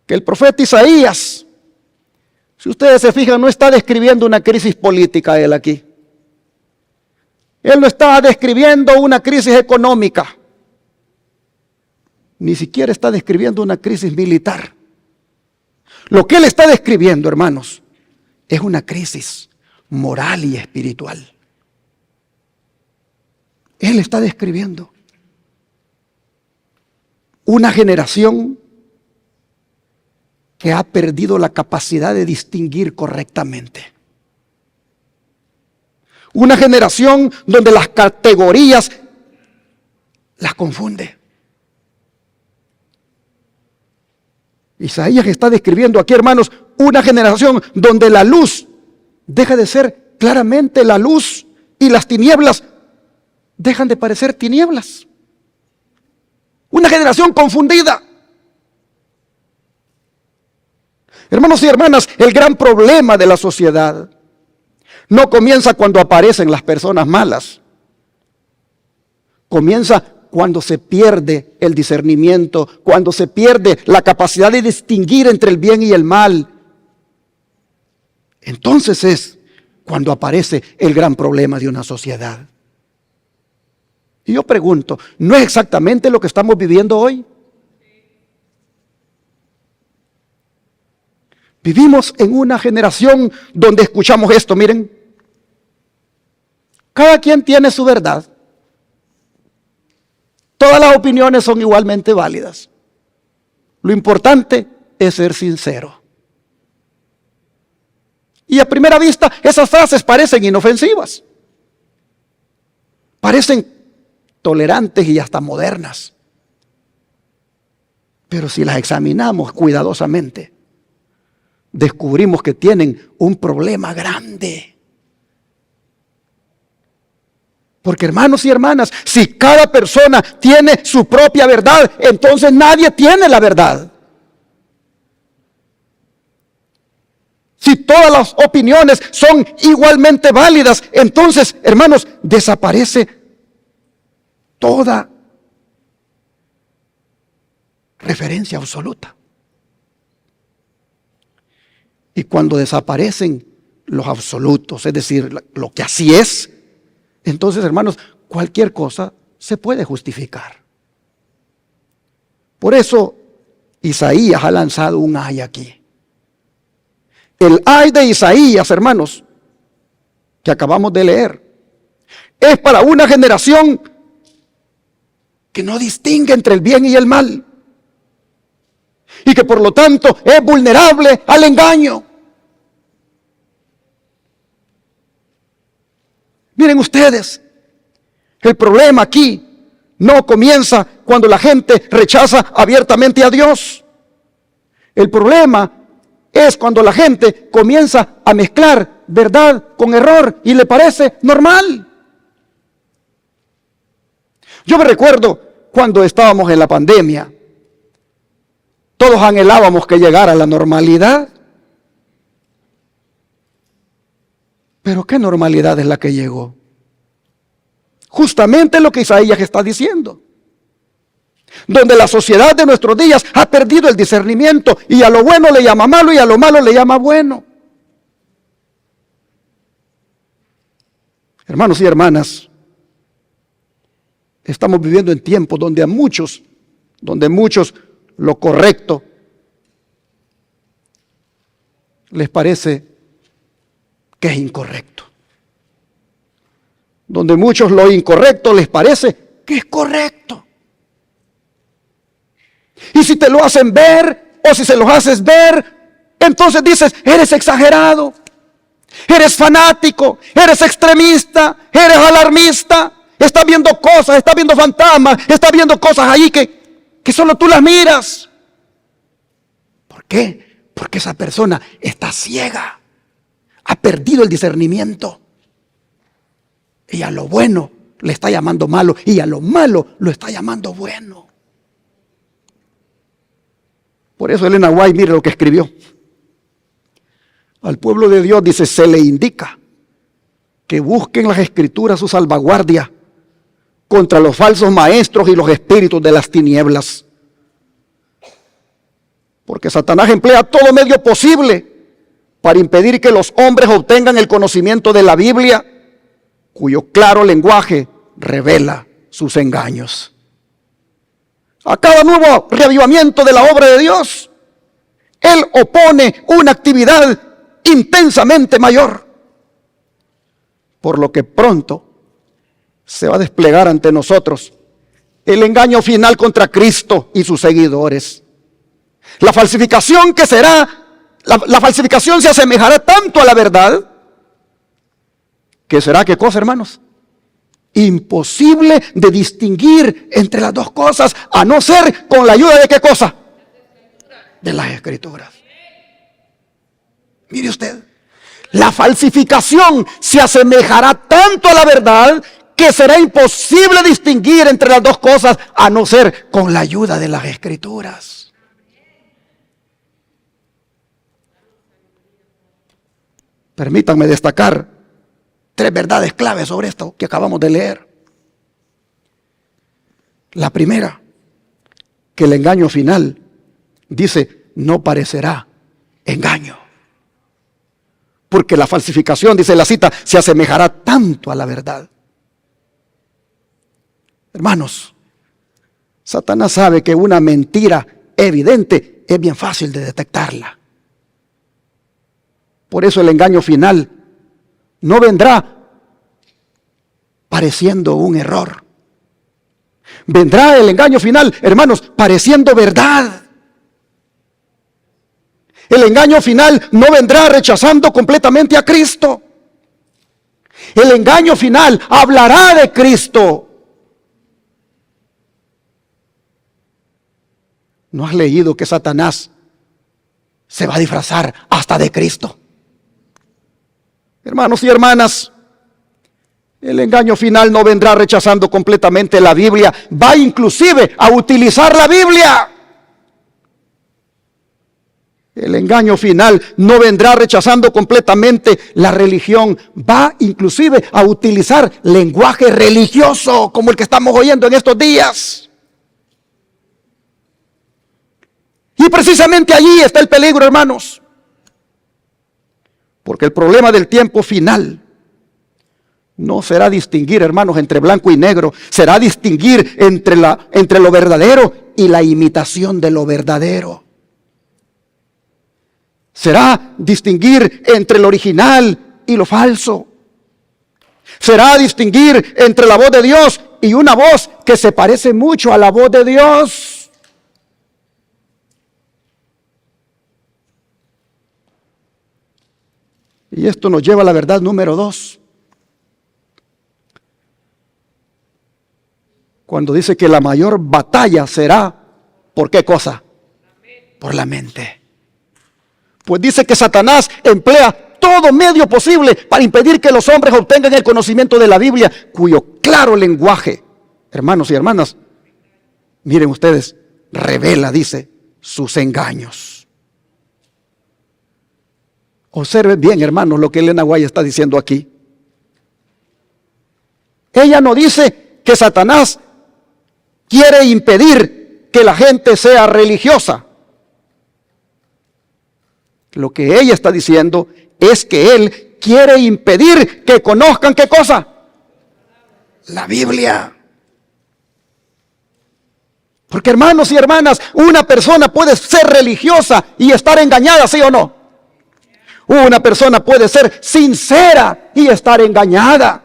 que el profeta Isaías, si ustedes se fijan, no está describiendo una crisis política él aquí. Él no está describiendo una crisis económica. Ni siquiera está describiendo una crisis militar. Lo que él está describiendo, hermanos, es una crisis moral y espiritual. Él está describiendo una generación que ha perdido la capacidad de distinguir correctamente. Una generación donde las categorías las confunde. Isaías está describiendo aquí, hermanos, una generación donde la luz deja de ser claramente la luz y las tinieblas dejan de parecer tinieblas. Una generación confundida. Hermanos y hermanas, el gran problema de la sociedad no comienza cuando aparecen las personas malas. Comienza cuando se pierde el discernimiento, cuando se pierde la capacidad de distinguir entre el bien y el mal. Entonces es cuando aparece el gran problema de una sociedad. Y yo pregunto, ¿no es exactamente lo que estamos viviendo hoy? Vivimos en una generación donde escuchamos esto, miren. Cada quien tiene su verdad. Todas las opiniones son igualmente válidas. Lo importante es ser sincero. Y a primera vista esas frases parecen inofensivas. Parecen tolerantes y hasta modernas. Pero si las examinamos cuidadosamente, descubrimos que tienen un problema grande. Porque hermanos y hermanas, si cada persona tiene su propia verdad, entonces nadie tiene la verdad. Si todas las opiniones son igualmente válidas, entonces, hermanos, desaparece toda referencia absoluta. Y cuando desaparecen los absolutos, es decir, lo que así es, entonces, hermanos, cualquier cosa se puede justificar. Por eso, Isaías ha lanzado un ay aquí. El ay de Isaías, hermanos, que acabamos de leer, es para una generación que no distingue entre el bien y el mal. Y que por lo tanto es vulnerable al engaño. Miren ustedes, el problema aquí no comienza cuando la gente rechaza abiertamente a Dios. El problema es cuando la gente comienza a mezclar verdad con error y le parece normal. Yo me recuerdo cuando estábamos en la pandemia, todos anhelábamos que llegara la normalidad. Pero ¿qué normalidad es la que llegó? Justamente lo que Isaías está diciendo. Donde la sociedad de nuestros días ha perdido el discernimiento y a lo bueno le llama malo y a lo malo le llama bueno. Hermanos y hermanas, estamos viviendo en tiempos donde muchos lo correcto les parece que es incorrecto. Donde muchos lo incorrecto les parece que es correcto. Y si te lo hacen ver o si se los haces ver, entonces dices, eres exagerado, eres fanático, eres extremista, eres alarmista, estás viendo cosas, estás viendo fantasmas, estás viendo cosas ahí que solo tú las miras. ¿Por qué? Porque esa persona está ciega. Ha perdido el discernimiento. Y a lo bueno le está llamando malo. Y a lo malo lo está llamando bueno. Por eso Elena White, mire lo que escribió. Al pueblo de Dios, dice, se le indica que busquen las escrituras su salvaguardia contra los falsos maestros y los espíritus de las tinieblas. Porque Satanás emplea todo medio posible para impedir que los hombres obtengan el conocimiento de la Biblia, cuyo claro lenguaje revela sus engaños. A cada nuevo reavivamiento de la obra de Dios, Él opone una actividad intensamente mayor, por lo que pronto se va a desplegar ante nosotros el engaño final contra Cristo y sus seguidores. La falsificación que será La falsificación se asemejará tanto a la verdad que será, ¿qué cosa, hermanos? Imposible de distinguir entre las dos cosas, a no ser con la ayuda de ¿qué cosa? De las Escrituras. Mire usted, la falsificación se asemejará tanto a la verdad que será imposible distinguir entre las dos cosas, a no ser con la ayuda de las Escrituras. Permítanme destacar 3 verdades claves sobre esto que acabamos de leer. La primera, que el engaño final, dice, no parecerá engaño. Porque la falsificación, dice la cita, se asemejará tanto a la verdad. Hermanos, Satanás sabe que una mentira evidente es bien fácil de detectarla. Por eso el engaño final no vendrá pareciendo un error. Vendrá el engaño final, hermanos, pareciendo verdad. El engaño final no vendrá rechazando completamente a Cristo. El engaño final hablará de Cristo. ¿No has leído que Satanás se va a disfrazar hasta de Cristo? Hermanos y hermanas, el engaño final no vendrá rechazando completamente la Biblia. Va inclusive a utilizar la Biblia. El engaño final no vendrá rechazando completamente la religión. Va inclusive a utilizar lenguaje religioso como el que estamos oyendo en estos días. Y precisamente allí está el peligro, hermanos. Porque el problema del tiempo final no será distinguir, hermanos, entre blanco y negro. Será distinguir entre lo verdadero y la imitación de lo verdadero. Será distinguir entre lo original y lo falso. Será distinguir entre la voz de Dios y una voz que se parece mucho a la voz de Dios. Y esto nos lleva a la verdad número 2. Cuando dice que la mayor batalla será, ¿por qué cosa? Por la mente. Pues dice que Satanás emplea todo medio posible para impedir que los hombres obtengan el conocimiento de la Biblia, cuyo claro lenguaje, hermanos y hermanas, miren ustedes, revela, dice, sus engaños. Observen bien, hermanos, lo que Elena White está diciendo aquí. Ella no dice que Satanás quiere impedir que la gente sea religiosa. Lo que ella está diciendo es que él quiere impedir que conozcan ¿qué cosa? La Biblia. Porque, hermanos y hermanas, una persona puede ser religiosa y estar engañada, ¿sí o no? Una persona puede ser sincera y estar engañada.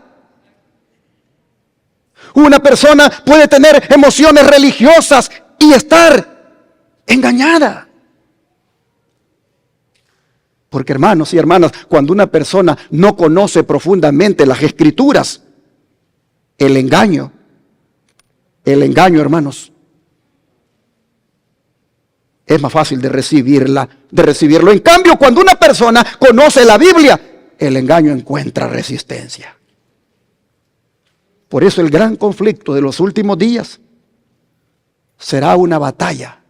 Una persona puede tener emociones religiosas y estar engañada. Porque, hermanos y hermanas, cuando una persona no conoce profundamente las Escrituras, el engaño, hermanos, es más fácil de recibirlo. En cambio, cuando una persona conoce la Biblia, el engaño encuentra resistencia. Por eso el gran conflicto de los últimos días será una batalla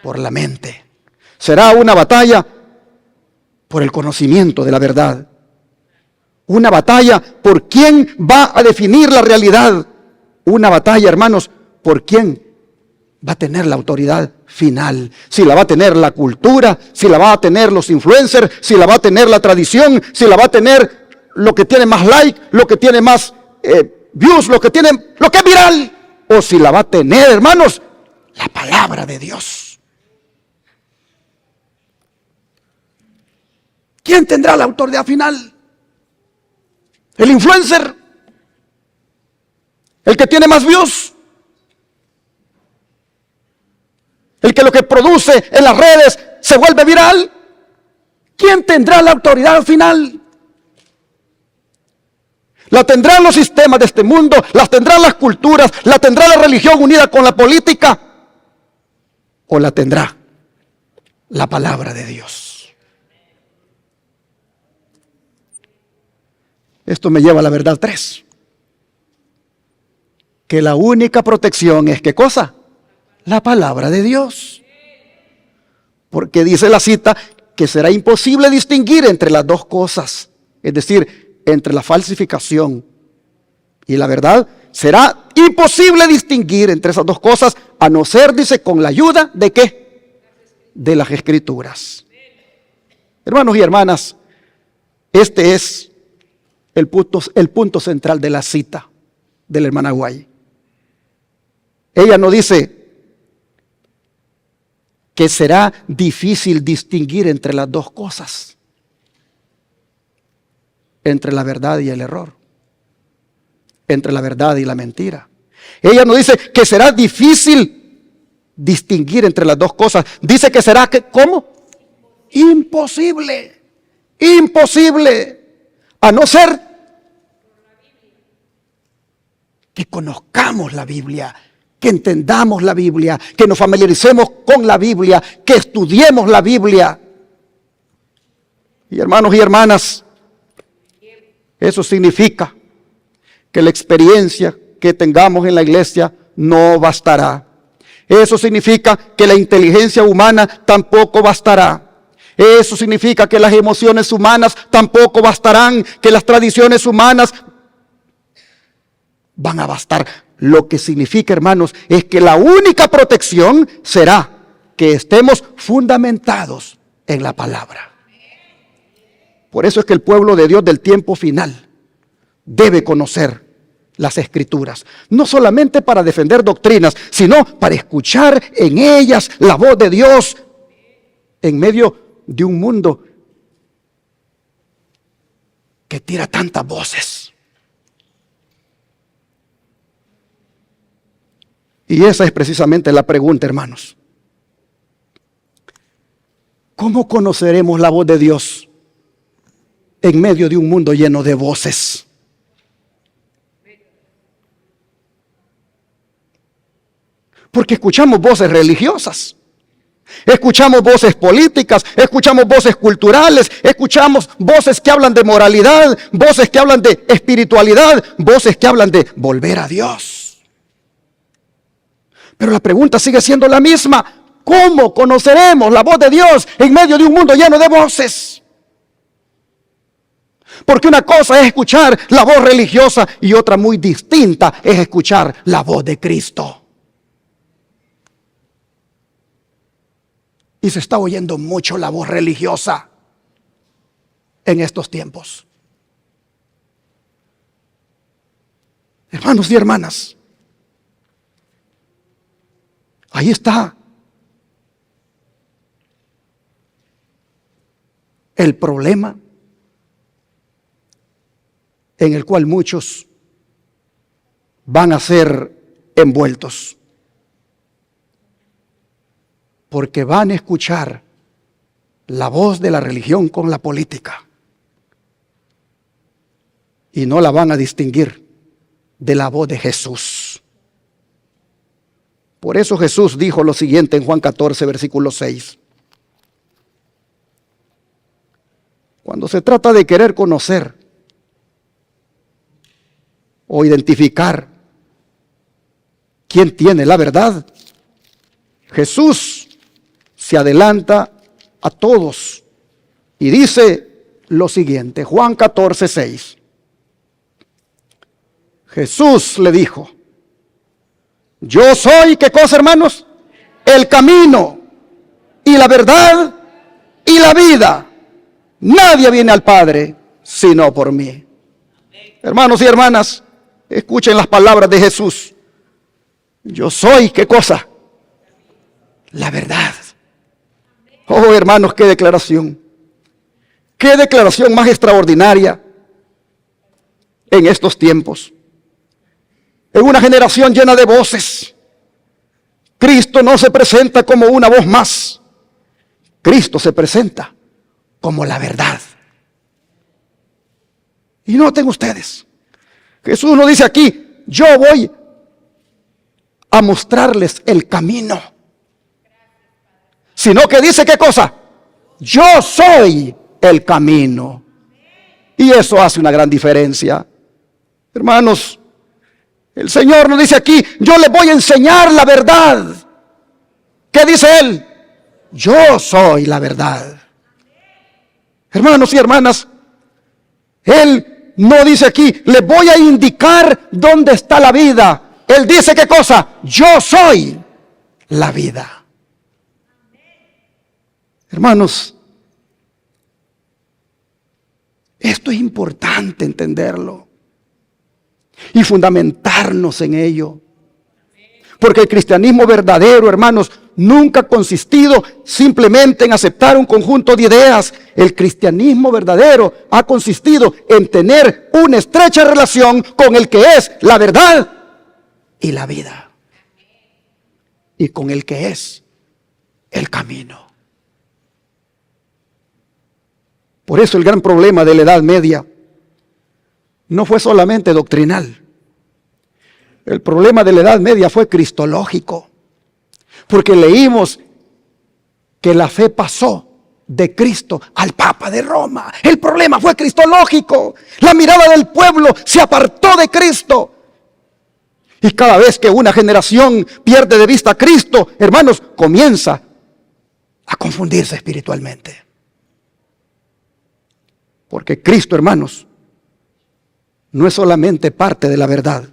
por la mente. Será una batalla por el conocimiento de la verdad. Una batalla por quién va a definir la realidad. Una batalla, hermanos, por quién va a tener la autoridad final. Si la va a tener la cultura, si la va a tener los influencers, si la va a tener la tradición, si la va a tener lo que tiene más like, lo que tiene más views, lo que es viral, o si la va a tener, hermanos, la palabra de Dios. ¿Quién tendrá la autoridad final? ¿El influencer? ¿El que tiene más views? ¿El que lo que produce en las redes se vuelve viral? ¿Quién tendrá la autoridad final? ¿La tendrán los sistemas de este mundo? ¿La tendrán las culturas? ¿La tendrá la religión unida con la política? ¿O la tendrá la palabra de Dios? Esto me lleva a la verdad 3. Que la única protección es ¿qué cosa? La palabra de Dios. Porque dice la cita que será imposible distinguir entre las dos cosas, es decir, entre la falsificación y la verdad. Será imposible distinguir entre esas dos cosas, a no ser, dice, con la ayuda ¿de qué? De las Escrituras. Hermanos y hermanas, este es el punto central de la cita de la hermana Guay. Ella no dice que será difícil distinguir entre las dos cosas, entre la verdad y el error, entre la verdad y la mentira. Ella no dice que será difícil distinguir entre las dos cosas. Dice que será, ¿cómo? Imposible. Imposible. A no ser que conozcamos la Biblia, que entendamos la Biblia, que nos familiaricemos con la Biblia, que estudiemos la Biblia. Y hermanos y hermanas, eso significa que la experiencia que tengamos en la iglesia no bastará. Eso significa que la inteligencia humana tampoco bastará. Eso significa que las emociones humanas tampoco bastarán, que las tradiciones humanas van a bastar. Lo que significa, hermanos, es que la única protección será que estemos fundamentados en la palabra. Por eso es que el pueblo de Dios del tiempo final debe conocer las Escrituras, no solamente para defender doctrinas, sino para escuchar en ellas la voz de Dios en medio de un mundo que tira tantas voces. Y esa es precisamente la pregunta, hermanos. ¿Cómo conoceremos la voz de Dios en medio de un mundo lleno de voces? Porque escuchamos voces religiosas, escuchamos voces políticas, escuchamos voces culturales, escuchamos voces que hablan de moralidad, voces que hablan de espiritualidad, voces que hablan de volver a Dios. Pero la pregunta sigue siendo la misma: ¿cómo conoceremos la voz de Dios en medio de un mundo lleno de voces? Porque una cosa es escuchar la voz religiosa y otra muy distinta es escuchar la voz de Cristo. Y se está oyendo mucho la voz religiosa en estos tiempos. Hermanos y hermanas, ahí está el problema en el cual muchos van a ser envueltos. Porque van a escuchar la voz de la religión con la política y no la van a distinguir de la voz de Jesús. Por eso Jesús dijo lo siguiente en Juan 14, versículo 6. Cuando se trata de querer conocer o identificar quién tiene la verdad, Jesús se adelanta a todos y dice lo siguiente, Juan 14, 6. Jesús le dijo: yo soy, ¿qué cosa, hermanos? El camino y la verdad y la vida. Nadie viene al Padre sino por mí. Hermanos y hermanas, escuchen las palabras de Jesús. Yo soy, ¿qué cosa? La verdad. Oh, hermanos, qué declaración. Qué declaración más extraordinaria en estos tiempos. En una generación llena de voces, Cristo no se presenta como una voz más. Cristo se presenta como la verdad. Y noten ustedes, Jesús no dice aquí: yo voy a mostrarles el camino, sino que dice, ¿qué cosa? Yo soy el camino. Y eso hace una gran diferencia. Hermanos, el Señor nos dice aquí: yo les voy a enseñar la verdad. ¿Qué dice Él? Yo soy la verdad. Hermanos y hermanas, Él no dice aquí, les voy a indicar dónde está la vida. Él dice, ¿qué cosa? Yo soy la vida. Hermanos, esto es importante entenderlo y fundamentarnos en ello. Porque el cristianismo verdadero, hermanos, nunca ha consistido simplemente en aceptar un conjunto de ideas. El cristianismo verdadero ha consistido en tener una estrecha relación con el que es la verdad y la vida. Y con el que es el camino. Por eso el gran problema de la Edad Media no fue solamente doctrinal. El problema de la Edad Media fue cristológico. Porque leímos que la fe pasó de Cristo al Papa de Roma. El problema fue cristológico. La mirada del pueblo se apartó de Cristo. Y cada vez que una generación pierde de vista a Cristo, hermanos, comienza a confundirse espiritualmente. Porque Cristo, hermanos, no es solamente parte de la verdad.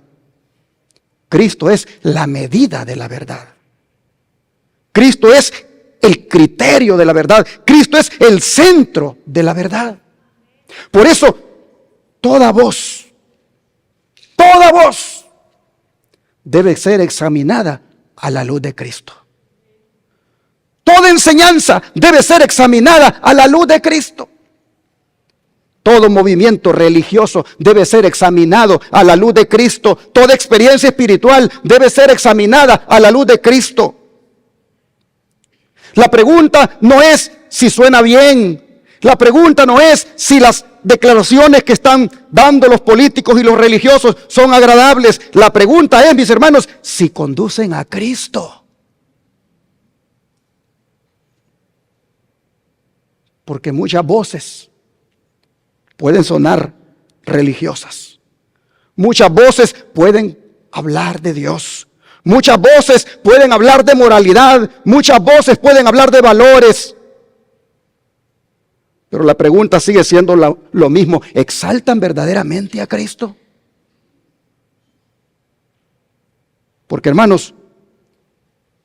Cristo es la medida de la verdad. Cristo es el criterio de la verdad. Cristo es el centro de la verdad. Por eso, toda voz debe ser examinada a la luz de Cristo. Toda enseñanza debe ser examinada a la luz de Cristo. Todo movimiento religioso debe ser examinado a la luz de Cristo. Toda experiencia espiritual debe ser examinada a la luz de Cristo. La pregunta no es si suena bien. La pregunta no es si las declaraciones que están dando los políticos y los religiosos son agradables. La pregunta es, mis hermanos, si conducen a Cristo. Porque muchas voces pueden sonar religiosas. Muchas voces pueden hablar de Dios. Muchas voces pueden hablar de moralidad. Muchas voces pueden hablar de valores. Pero la pregunta sigue siendo lo mismo. ¿Exaltan verdaderamente a Cristo? Porque, hermanos,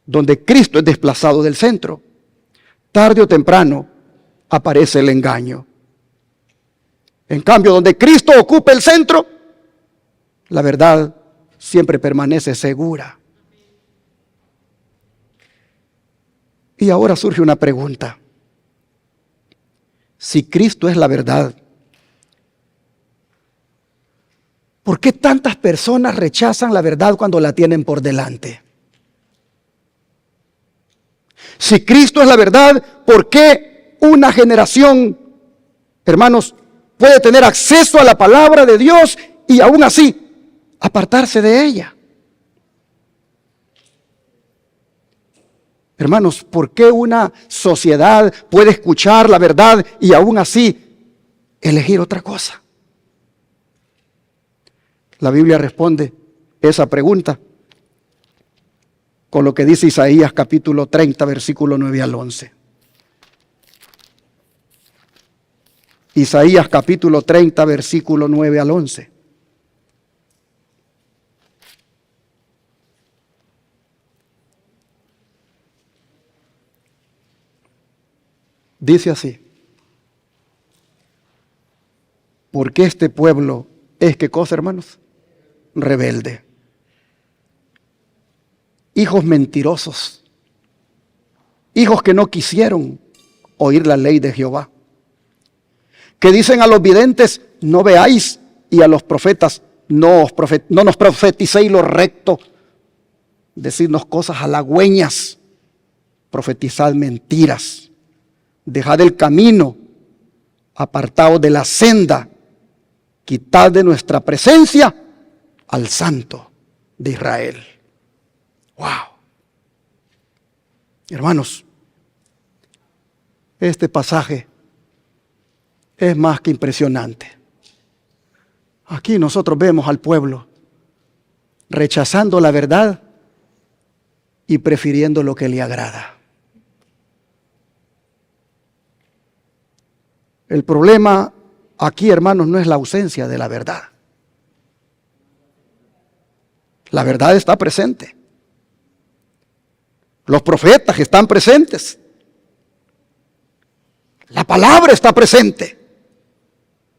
donde Cristo es desplazado del centro, tarde o temprano aparece el engaño. En cambio, donde Cristo ocupa el centro, la verdad siempre permanece segura. Y ahora surge una pregunta. Si Cristo es la verdad, ¿por qué tantas personas rechazan la verdad cuando la tienen por delante? Si Cristo es la verdad, ¿por qué una generación, hermanos, puede tener acceso a la palabra de Dios y aún así apartarse de ella? Hermanos, ¿por qué una sociedad puede escuchar la verdad y aún así elegir otra cosa? La Biblia responde esa pregunta con lo que dice Isaías capítulo 30, versículo 9 al 11. Isaías capítulo 30, versículo 9 al 11. Dice así: porque este pueblo es, ¿qué cosa, hermanos? Rebelde. Hijos mentirosos. Hijos que no quisieron oír la ley de Jehová. Que dicen a los videntes, no veáis, y a los profetas, no nos profeticéis lo recto. Decidnos cosas halagüeñas. Profetizad mentiras. Dejad el camino, apartaos de la senda, quitad de nuestra presencia al Santo de Israel. ¡Wow! Hermanos, este pasaje es más que impresionante. Aquí nosotros vemos al pueblo rechazando la verdad y prefiriendo lo que le agrada. El problema aquí, hermanos, no es la ausencia de la verdad. La verdad está presente. Los profetas están presentes. La palabra está presente.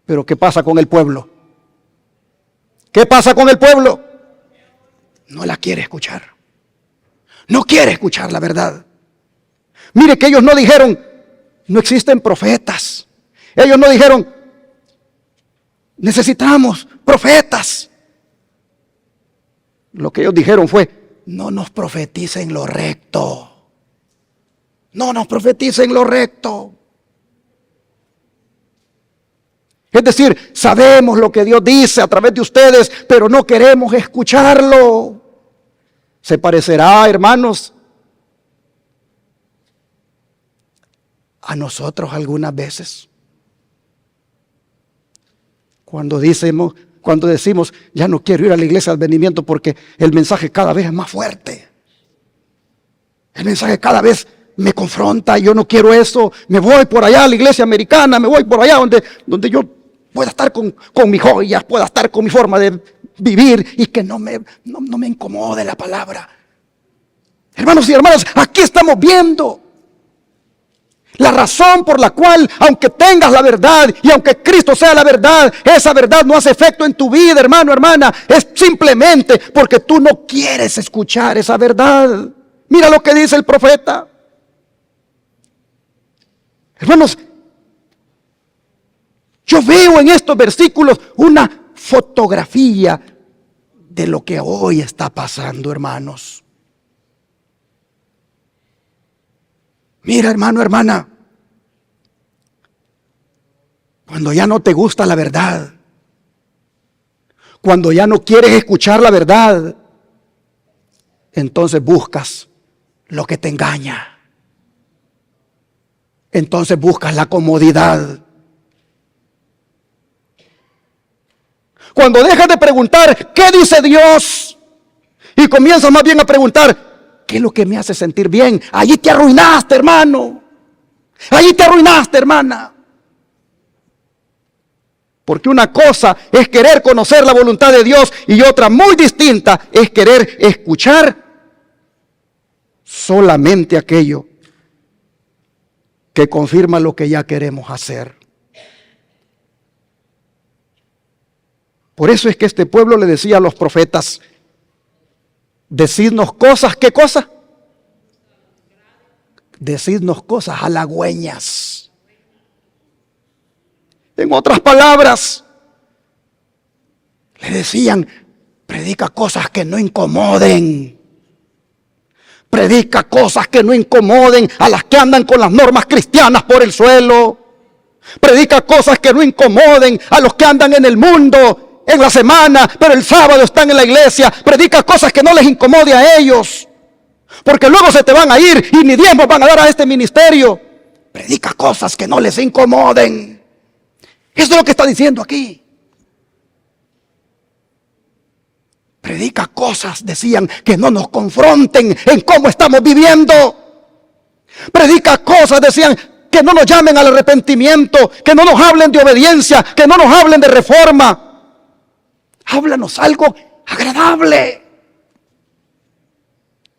Pero ¿qué pasa con el pueblo? ¿Qué pasa con el pueblo? No la quiere escuchar. No quiere escuchar la verdad. Mire que ellos no dijeron, no existen profetas. Ellos no dijeron, necesitamos profetas. Lo que ellos dijeron fue, no nos profeticen lo recto. No nos profeticen lo recto. Es decir, sabemos lo que Dios dice a través de ustedes, pero no queremos escucharlo. Se parecerá, hermanos, a nosotros algunas veces. Cuando decimos, ya no quiero ir a la iglesia de advenimiento porque el mensaje cada vez es más fuerte. El mensaje cada vez me confronta, yo no quiero eso, me voy por allá a la iglesia americana, me voy por allá donde yo pueda estar con mis joyas, pueda estar con mi forma de vivir y que no me incomode la palabra. Hermanos y hermanas, aquí estamos viendo la razón por la cual, aunque tengas la verdad y aunque Cristo sea la verdad, esa verdad no hace efecto en tu vida, hermano, hermana. Es simplemente porque tú no quieres escuchar esa verdad. Mira lo que dice el profeta. Hermanos, yo veo en estos versículos una fotografía de lo que hoy está pasando, hermanos. Mira, hermano, hermana, cuando ya no te gusta la verdad, cuando ya no quieres escuchar la verdad, entonces buscas lo que te engaña. Entonces buscas la comodidad. Cuando dejas de preguntar, ¿qué dice Dios? Y comienzas más bien a preguntar, ¿qué es lo que me hace sentir bien? Allí te arruinaste, hermano. Allí te arruinaste, hermana. Porque una cosa es querer conocer la voluntad de Dios y otra muy distinta es querer escuchar solamente aquello que confirma lo que ya queremos hacer. Por eso es que este pueblo le decía a los profetas, decidnos cosas, ¿qué cosa? Decidnos cosas halagüeñas. En otras palabras, le decían, predica cosas que no incomoden. Predica cosas que no incomoden a las que andan con las normas cristianas por el suelo. Predica cosas que no incomoden a los que andan en el mundo en la semana, pero el sábado están en la iglesia. Predica cosas que no les incomode a ellos, porque luego se te van a ir y ni diezmos van a dar a este ministerio. Predica cosas que no les incomoden. Eso es lo que está diciendo aquí. Predica cosas, decían, que no nos confronten en cómo estamos viviendo. Predica cosas, decían, que no nos llamen al arrepentimiento, que no nos hablen de obediencia, que no nos hablen de reforma. Háblanos algo agradable.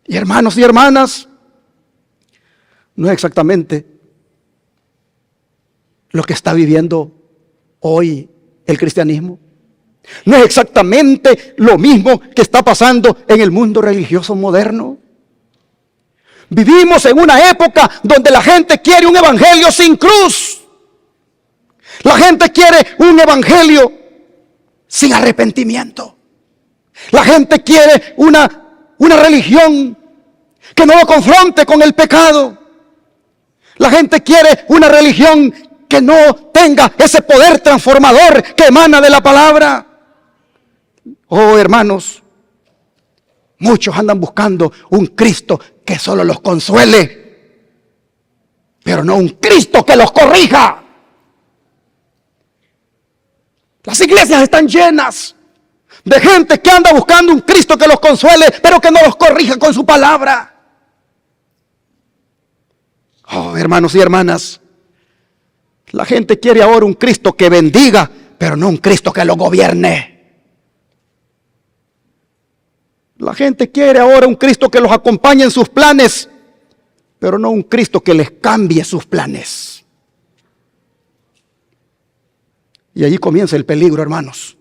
Y hermanos y hermanas, no es exactamente lo que está viviendo hoy el cristianismo. No es exactamente lo mismo que está pasando en el mundo religioso moderno. Vivimos en una época donde la gente quiere un evangelio sin cruz. La gente quiere un evangelio sin arrepentimiento. La gente quiere una religión que no lo confronte con el pecado. La gente quiere una religión que no tenga ese poder transformador que emana de la palabra. Oh, hermanos, muchos andan buscando un Cristo que solo los consuele, pero no un Cristo que los corrija. Las iglesias están llenas de gente que anda buscando un Cristo que los consuele, pero que no los corrija con su palabra. Oh, hermanos y hermanas, La gente quiere ahora un Cristo que bendiga, pero no un Cristo que lo gobierne. La gente quiere ahora un Cristo que los acompañe en sus planes, pero no un Cristo que les cambie sus planes. Y allí comienza el peligro, hermanos.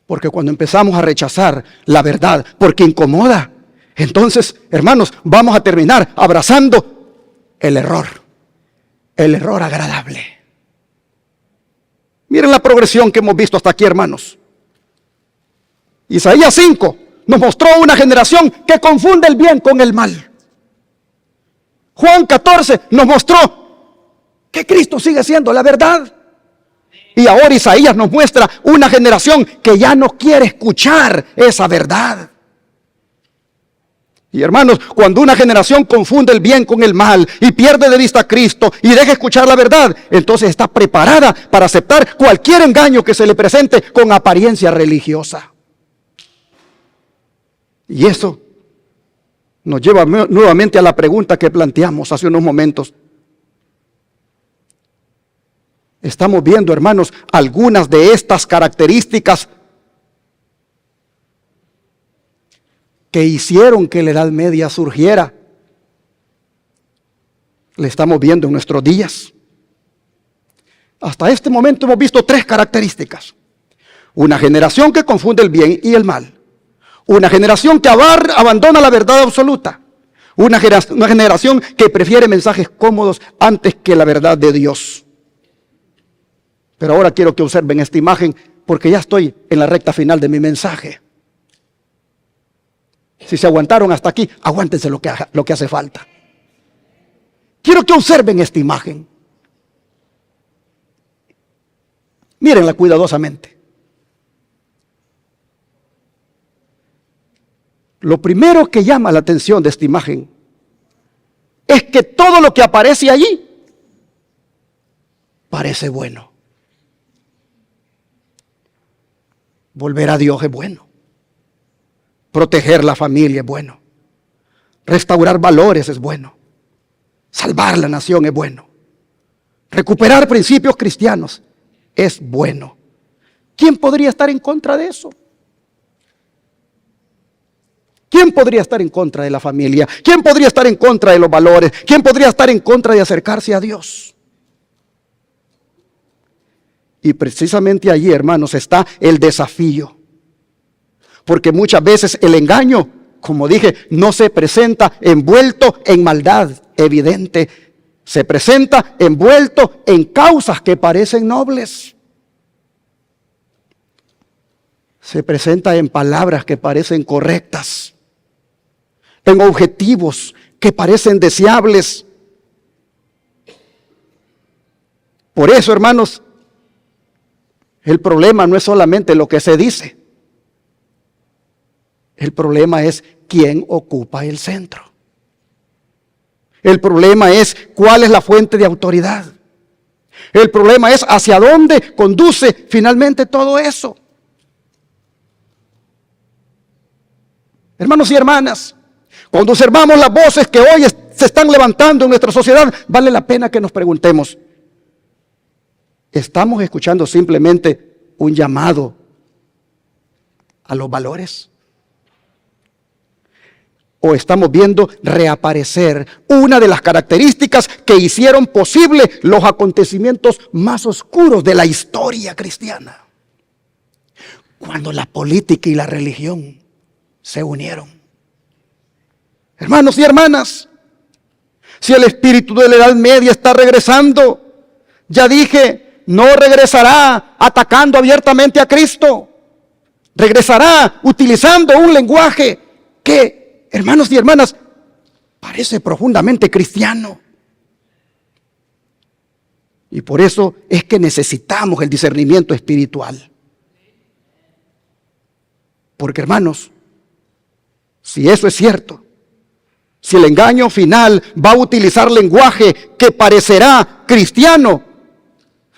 Porque cuando empezamos a rechazar la verdad porque incomoda, entonces, hermanos, vamos a terminar abrazando el error agradable. Miren la progresión que hemos visto hasta aquí, hermanos. Isaías 5 nos mostró una generación que confunde el bien con el mal. Juan 14 nos mostró que Cristo sigue siendo la verdad. Y ahora Isaías nos muestra una generación que ya no quiere escuchar esa verdad. Y hermanos, cuando una generación confunde el bien con el mal y pierde de vista a Cristo y deja escuchar la verdad, entonces está preparada para aceptar cualquier engaño que se le presente con apariencia religiosa. Y eso nos lleva nuevamente a la pregunta que planteamos hace unos momentos. Estamos viendo, hermanos, algunas de estas características que hicieron que la Edad Media surgiera. Le estamos viendo en nuestros días. Hasta este momento hemos visto 3 características. Una generación que confunde el bien y el mal. Una generación que abandona la verdad absoluta. Una generación que prefiere mensajes cómodos antes que la verdad de Dios. Pero ahora quiero que observen esta imagen porque ya estoy en la recta final de mi mensaje. Si se aguantaron hasta aquí, aguántense lo que hace falta. Quiero que observen esta imagen. Mírenla cuidadosamente. Lo primero que llama la atención de esta imagen es que todo lo que aparece allí parece bueno. Volver a Dios es bueno. Proteger la familia es bueno. Restaurar valores es bueno. Salvar la nación es bueno. Recuperar principios cristianos es bueno. ¿Quién podría estar en contra de eso? ¿Quién podría estar en contra de la familia? ¿Quién podría estar en contra de los valores? ¿Quién podría estar en contra de acercarse a Dios? Y precisamente allí, hermanos, está el desafío. Porque muchas veces el engaño, como dije, no se presenta envuelto en maldad evidente. Se presenta envuelto en causas que parecen nobles. Se presenta en palabras que parecen correctas. En objetivos que parecen deseables. Por eso, hermanos, el problema no es solamente lo que se dice. El problema es quién ocupa el centro. El problema es cuál es la fuente de autoridad. El problema es hacia dónde conduce finalmente todo eso. Hermanos y hermanas, cuando observamos las voces que hoy se están levantando en nuestra sociedad, vale la pena que nos preguntemos, ¿estamos escuchando simplemente un llamado a los valores? ¿O estamos viendo reaparecer una de las características que hicieron posible los acontecimientos más oscuros de la historia cristiana? Cuando la política y la religión se unieron. Hermanos y hermanas, si el espíritu de la Edad Media está regresando, ya dije, no regresará atacando abiertamente a Cristo. Regresará utilizando un lenguaje que, hermanos y hermanas, parece profundamente cristiano. Y por eso es que necesitamos el discernimiento espiritual. Porque, hermanos, si eso es cierto, si el engaño final va a utilizar lenguaje que parecerá cristiano,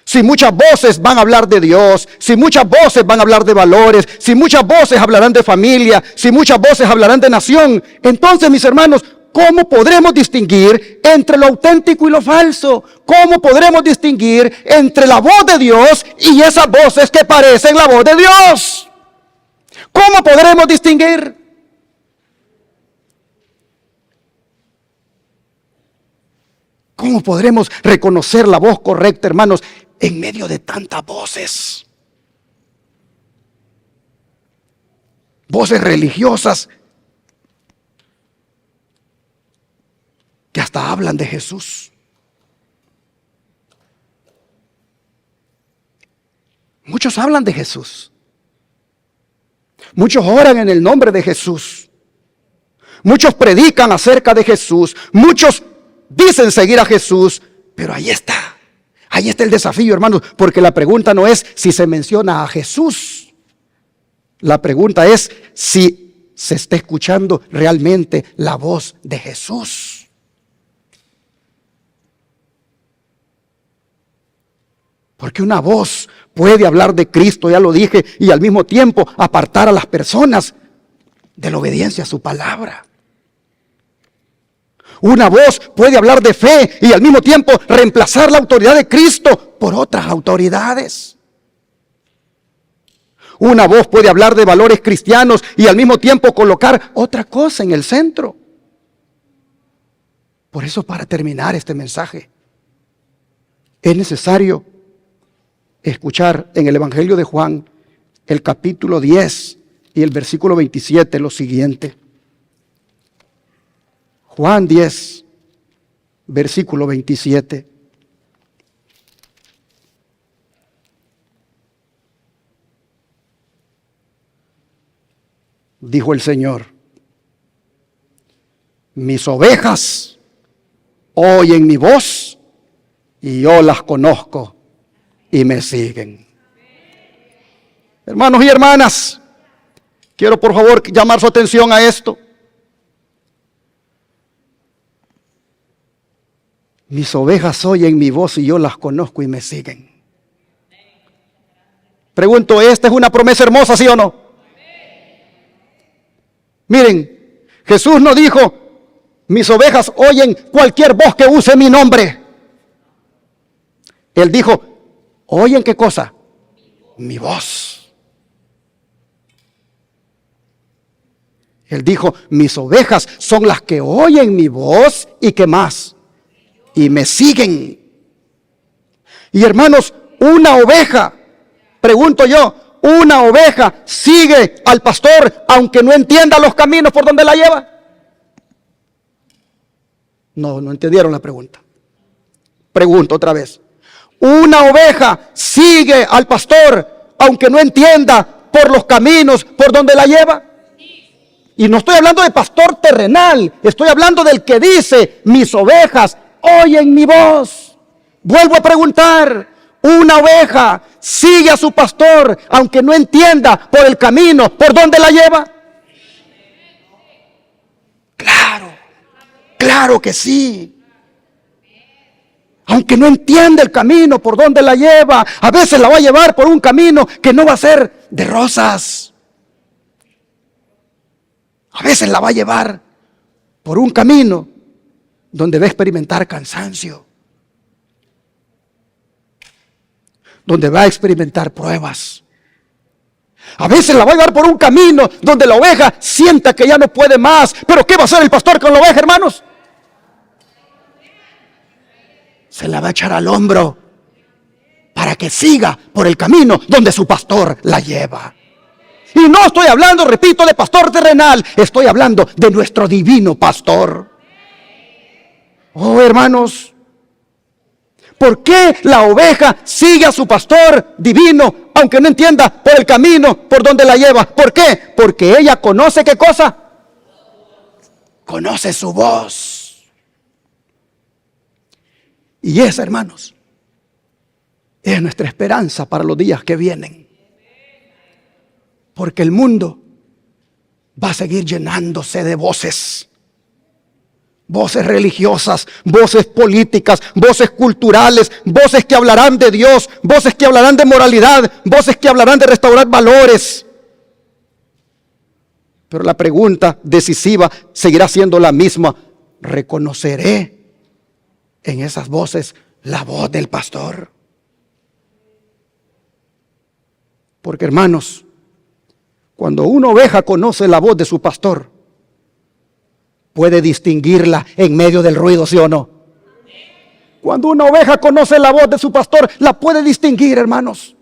si muchas voces van a hablar de Dios, si muchas voces van a hablar de valores, si muchas voces hablarán de familia, si muchas voces hablarán de nación, entonces, mis hermanos, ¿cómo podremos distinguir entre lo auténtico y lo falso? ¿Cómo podremos distinguir entre la voz de Dios y esas voces que parecen la voz de Dios? ¿Cómo podremos distinguir? ¿Cómo podremos reconocer la voz correcta, hermanos, en medio de tantas voces? Voces religiosas que hasta hablan de Jesús. Muchos hablan de Jesús. Muchos oran en el nombre de Jesús. Muchos predican acerca de Jesús. Muchos dicen seguir a Jesús. Pero ahí está el desafío, hermanos, porque la pregunta no es si se menciona a Jesús. La pregunta es si se está escuchando realmente la voz de Jesús. Porque una voz puede hablar de Cristo, ya lo dije, y al mismo tiempo apartar a las personas de la obediencia a su palabra. Una voz puede hablar de fe y al mismo tiempo reemplazar la autoridad de Cristo por otras autoridades. Una voz puede hablar de valores cristianos y al mismo tiempo colocar otra cosa en el centro. Por eso, para terminar este mensaje, es necesario escuchar en el Evangelio de Juan, el capítulo 10 y el versículo 27, lo siguiente. Juan 10, versículo 27. Dijo el Señor: mis ovejas oyen mi voz y yo las conozco y me siguen. Hermanos y hermanas, quiero por favor llamar su atención a esto. Mis ovejas oyen mi voz y yo las conozco y me siguen. Pregunto, ¿esta es una promesa hermosa, sí o no? Miren, Jesús no dijo: mis ovejas oyen cualquier voz que use mi nombre. Él dijo: ¿oyen qué cosa? Mi voz. Él dijo: mis ovejas son las que oyen mi voz y ¿qué más? Y me siguen. Y hermanos, una oveja, pregunto yo, una oveja sigue al pastor aunque no entienda los caminos por donde la lleva. No entendieron la pregunta. Pregunto otra vez. Una oveja sigue al pastor aunque no entienda por los caminos por donde la lleva. Y no estoy hablando de pastor terrenal, estoy hablando del que dice: mis ovejas oyen mi voz. Vuelvo a preguntar, ¿una oveja sigue a su pastor aunque no entienda por el camino por donde la lleva? Claro que sí. Aunque no entienda el camino por donde la lleva, a veces la va a llevar por un camino que no va a ser de rosas. A veces la va a llevar por un camino donde va a experimentar cansancio, donde va a experimentar pruebas. A veces la va a llevar por un camino donde la oveja sienta que ya no puede más. Pero ¿qué va a hacer el pastor con la oveja, hermanos? Se la va a echar al hombro para que siga por el camino donde su pastor la lleva. Y no estoy hablando, repito, de pastor terrenal, estoy hablando de nuestro divino pastor. Oh, hermanos, ¿por qué la oveja sigue a su pastor divino aunque no entienda por el camino por donde la lleva? ¿Por qué? Porque ella conoce ¿qué cosa? Conoce su voz. Y esa, hermanos, es nuestra esperanza para los días que vienen. Porque el mundo va a seguir llenándose de voces. Voces religiosas, voces políticas, voces culturales, voces que hablarán de Dios, voces que hablarán de moralidad, voces que hablarán de restaurar valores. Pero la pregunta decisiva seguirá siendo la misma: reconoceré en esas voces la voz del pastor. Porque, hermanos, cuando una oveja conoce la voz de su pastor, puede distinguirla en medio del ruido, ¿sí o no? Cuando una oveja conoce la voz de su pastor, la puede distinguir, hermanos,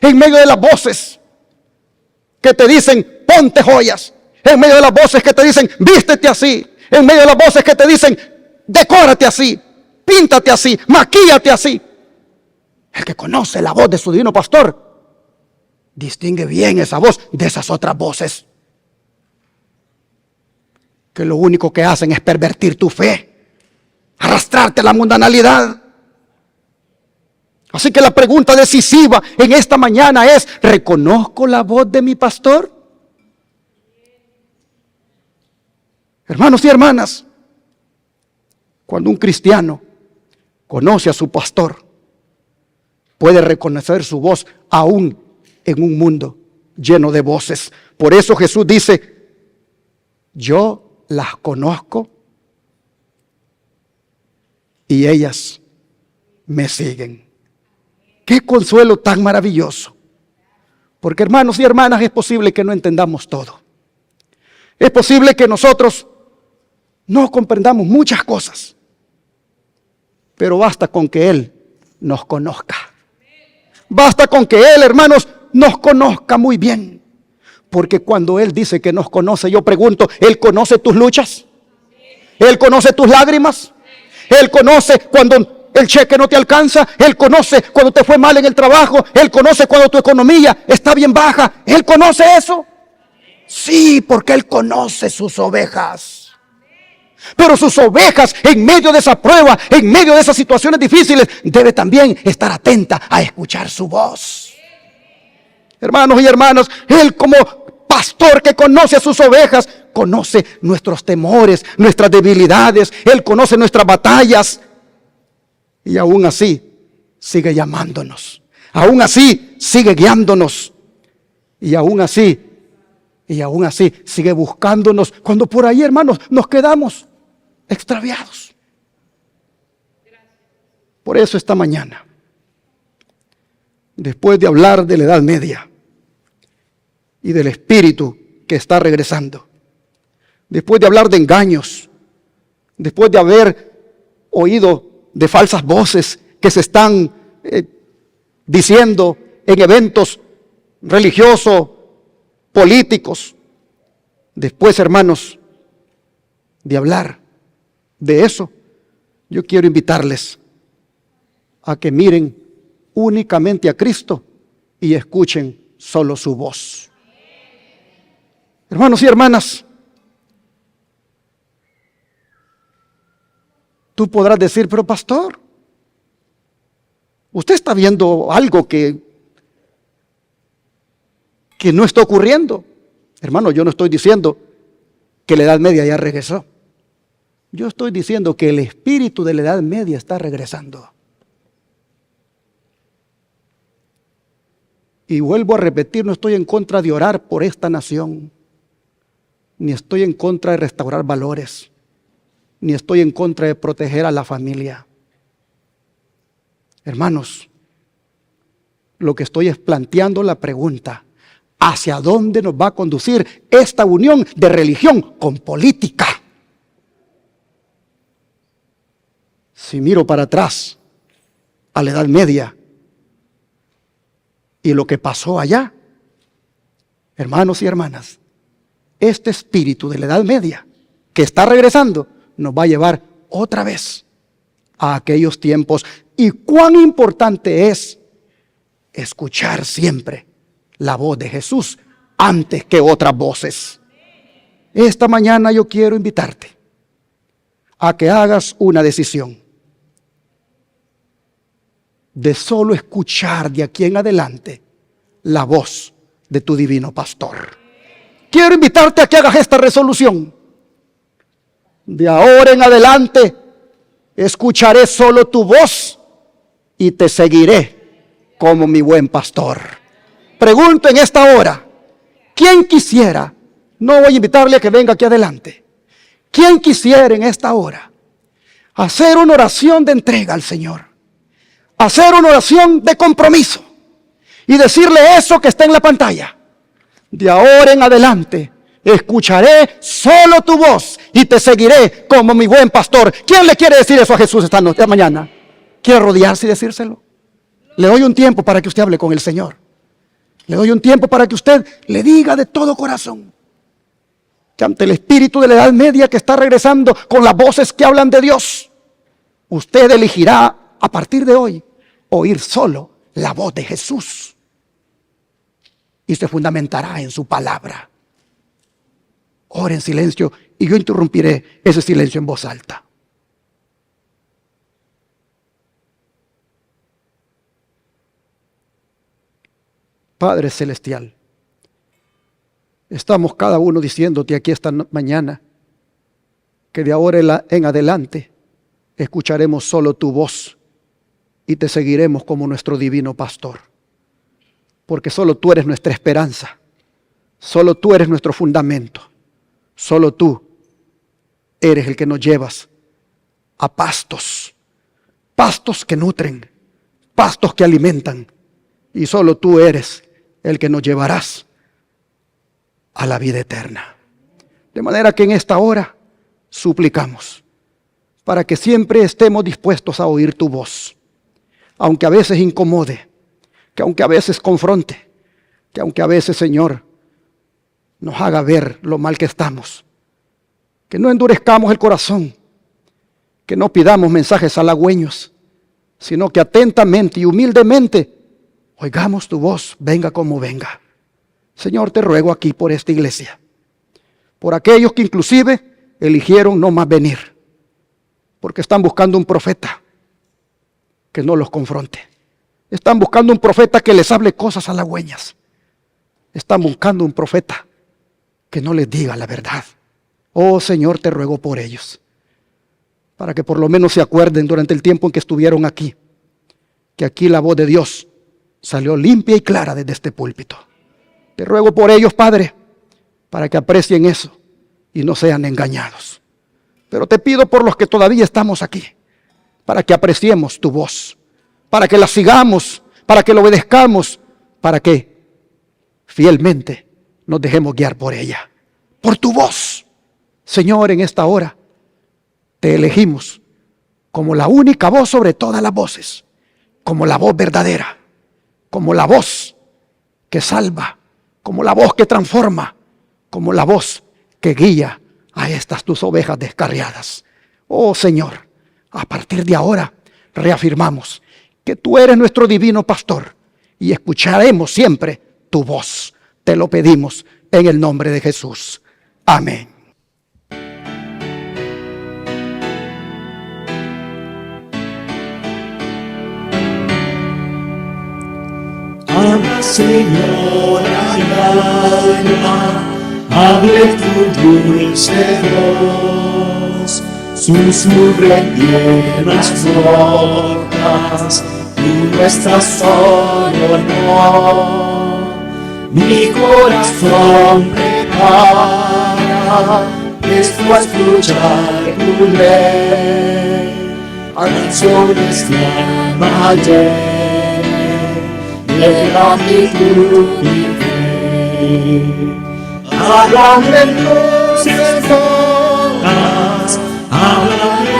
en medio de las voces que te dicen, ponte joyas, en medio de las voces que te dicen, vístete así, en medio de las voces que te dicen, decórate así, píntate así, maquíllate así. El que conoce la voz de su divino pastor distingue bien esa voz de esas otras voces, que lo único que hacen es pervertir tu fe, arrastrarte a la mundanalidad. Así que la pregunta decisiva en esta mañana es, ¿reconozco la voz de mi pastor? Hermanos y hermanas, cuando un cristiano conoce a su pastor, puede reconocer su voz aún en un mundo lleno de voces. Por eso Jesús dice, yo las conozco y ellas me siguen. Qué consuelo tan maravilloso. Porque, hermanos y hermanas, es posible que no entendamos todo. Es posible que nosotros no comprendamos muchas cosas. Pero basta con que Él nos conozca. Basta con que Él, hermanos, nos conozca muy bien. Porque cuando Él dice que nos conoce, yo pregunto, ¿Él conoce tus luchas? ¿Él conoce tus lágrimas? ¿Él conoce cuando el cheque no te alcanza? ¿Él conoce cuando te fue mal en el trabajo? ¿Él conoce cuando tu economía está bien baja? ¿Él conoce eso? Sí, porque Él conoce sus ovejas. Pero sus ovejas, en medio de esa prueba, en medio de esas situaciones difíciles, debe también estar atenta a escuchar su voz. Hermanos y hermanas, Él como pastor que conoce a sus ovejas, conoce nuestros temores, nuestras debilidades. Él conoce nuestras batallas. Y aún así, sigue llamándonos. Aún así, sigue guiándonos. Y aún así, sigue buscándonos. Cuando por ahí, hermanos, nos quedamos extraviados. Por eso esta mañana, después de hablar de la Edad Media y del espíritu que está regresando, después de hablar de engaños, después de haber oído de falsas voces que se están diciendo en eventos religiosos, políticos, después, hermanos, de hablar de eso, yo quiero invitarles a que miren únicamente a Cristo y escuchen solo su voz. Hermanos y hermanas, tú podrás decir, pero pastor, usted está viendo algo que no está ocurriendo. Hermano, yo no estoy diciendo que la Edad Media ya regresó. Yo estoy diciendo que el espíritu de la Edad Media está regresando. Y vuelvo a repetir, no estoy en contra de orar por esta nación, ni estoy en contra de restaurar valores, ni estoy en contra de proteger a la familia. Hermanos, lo que estoy es planteando la pregunta, ¿hacia dónde nos va a conducir esta unión de religión con política? Si miro para atrás a la Edad Media y lo que pasó allá, hermanos y hermanas, este espíritu de la Edad Media que está regresando nos va a llevar otra vez a aquellos tiempos. Y cuán importante es escuchar siempre la voz de Jesús antes que otras voces. Esta mañana yo quiero invitarte a que hagas una decisión de solo escuchar de aquí en adelante la voz de tu divino pastor. Quiero invitarte a que hagas esta resolución. De ahora en adelante escucharé solo tu voz y te seguiré como mi buen pastor. Pregunto en esta hora, ¿quién quisiera? No voy a invitarle a que venga aquí adelante. ¿Quién quisiera en esta hora hacer una oración de entrega al Señor? Hacer una oración de compromiso y decirle eso que está en la pantalla. De ahora en adelante escucharé solo tu voz y te seguiré como mi buen pastor. ¿Quién le quiere decir eso a Jesús esta mañana? ¿Quiere rodearse y decírselo? Le doy un tiempo para que usted hable con el Señor. Le doy un tiempo para que usted le diga de todo corazón que ante el espíritu de la Edad Media que está regresando con las voces que hablan de Dios, usted elegirá a partir de hoy oír solo la voz de Jesús y se fundamentará en su palabra. Ore en silencio y yo interrumpiré ese silencio en voz alta. Padre Celestial, estamos cada uno diciéndote aquí esta mañana que de ahora en adelante escucharemos solo tu voz y te seguiremos como nuestro divino pastor. Porque solo tú eres nuestra esperanza, solo tú eres nuestro fundamento, solo tú eres el que nos llevas a pastos que nutren, pastos que alimentan, y solo tú eres el que nos llevarás a la vida eterna. De manera que en esta hora suplicamos para que siempre estemos dispuestos a oír tu voz, aunque a veces incomode, que aunque a veces confronte, que aunque a veces, Señor, nos haga ver lo mal que estamos, que no endurezcamos el corazón, que no pidamos mensajes halagüeños, sino que atentamente y humildemente oigamos tu voz, venga como venga. Señor, te ruego aquí por esta iglesia, por aquellos que inclusive eligieron no más venir, porque están buscando un profeta que no los confronte. Están buscando un profeta que les hable cosas halagüeñas. Están buscando un profeta que no les diga la verdad. Oh Señor, te ruego por ellos, para que por lo menos se acuerden durante el tiempo en que estuvieron aquí, que aquí la voz de Dios salió limpia y clara desde este púlpito. Te ruego por ellos, Padre, para que aprecien eso y no sean engañados. Pero te pido por los que todavía estamos aquí, para que apreciemos tu voz, para que la sigamos, para que la obedezcamos, para que fielmente nos dejemos guiar por ella, por tu voz. Señor, en esta hora te elegimos como la única voz sobre todas las voces, como la voz verdadera, como la voz que salva, como la voz que transforma, como la voz que guía a estas tus ovejas descarriadas. Oh Señor, a partir de ahora reafirmamos que tú eres nuestro divino pastor y escucharemos siempre tu voz. Te lo pedimos en el nombre de Jesús. Amén. Habla, Señor, al alma, hable tu dulce voz, susurre en tiernas notas, tú no estás solo, no. Mi corazón prepara, esto a escuchar tu ley, canciones de ayer. De gratitud y fe, hablan de luces todas, hablan de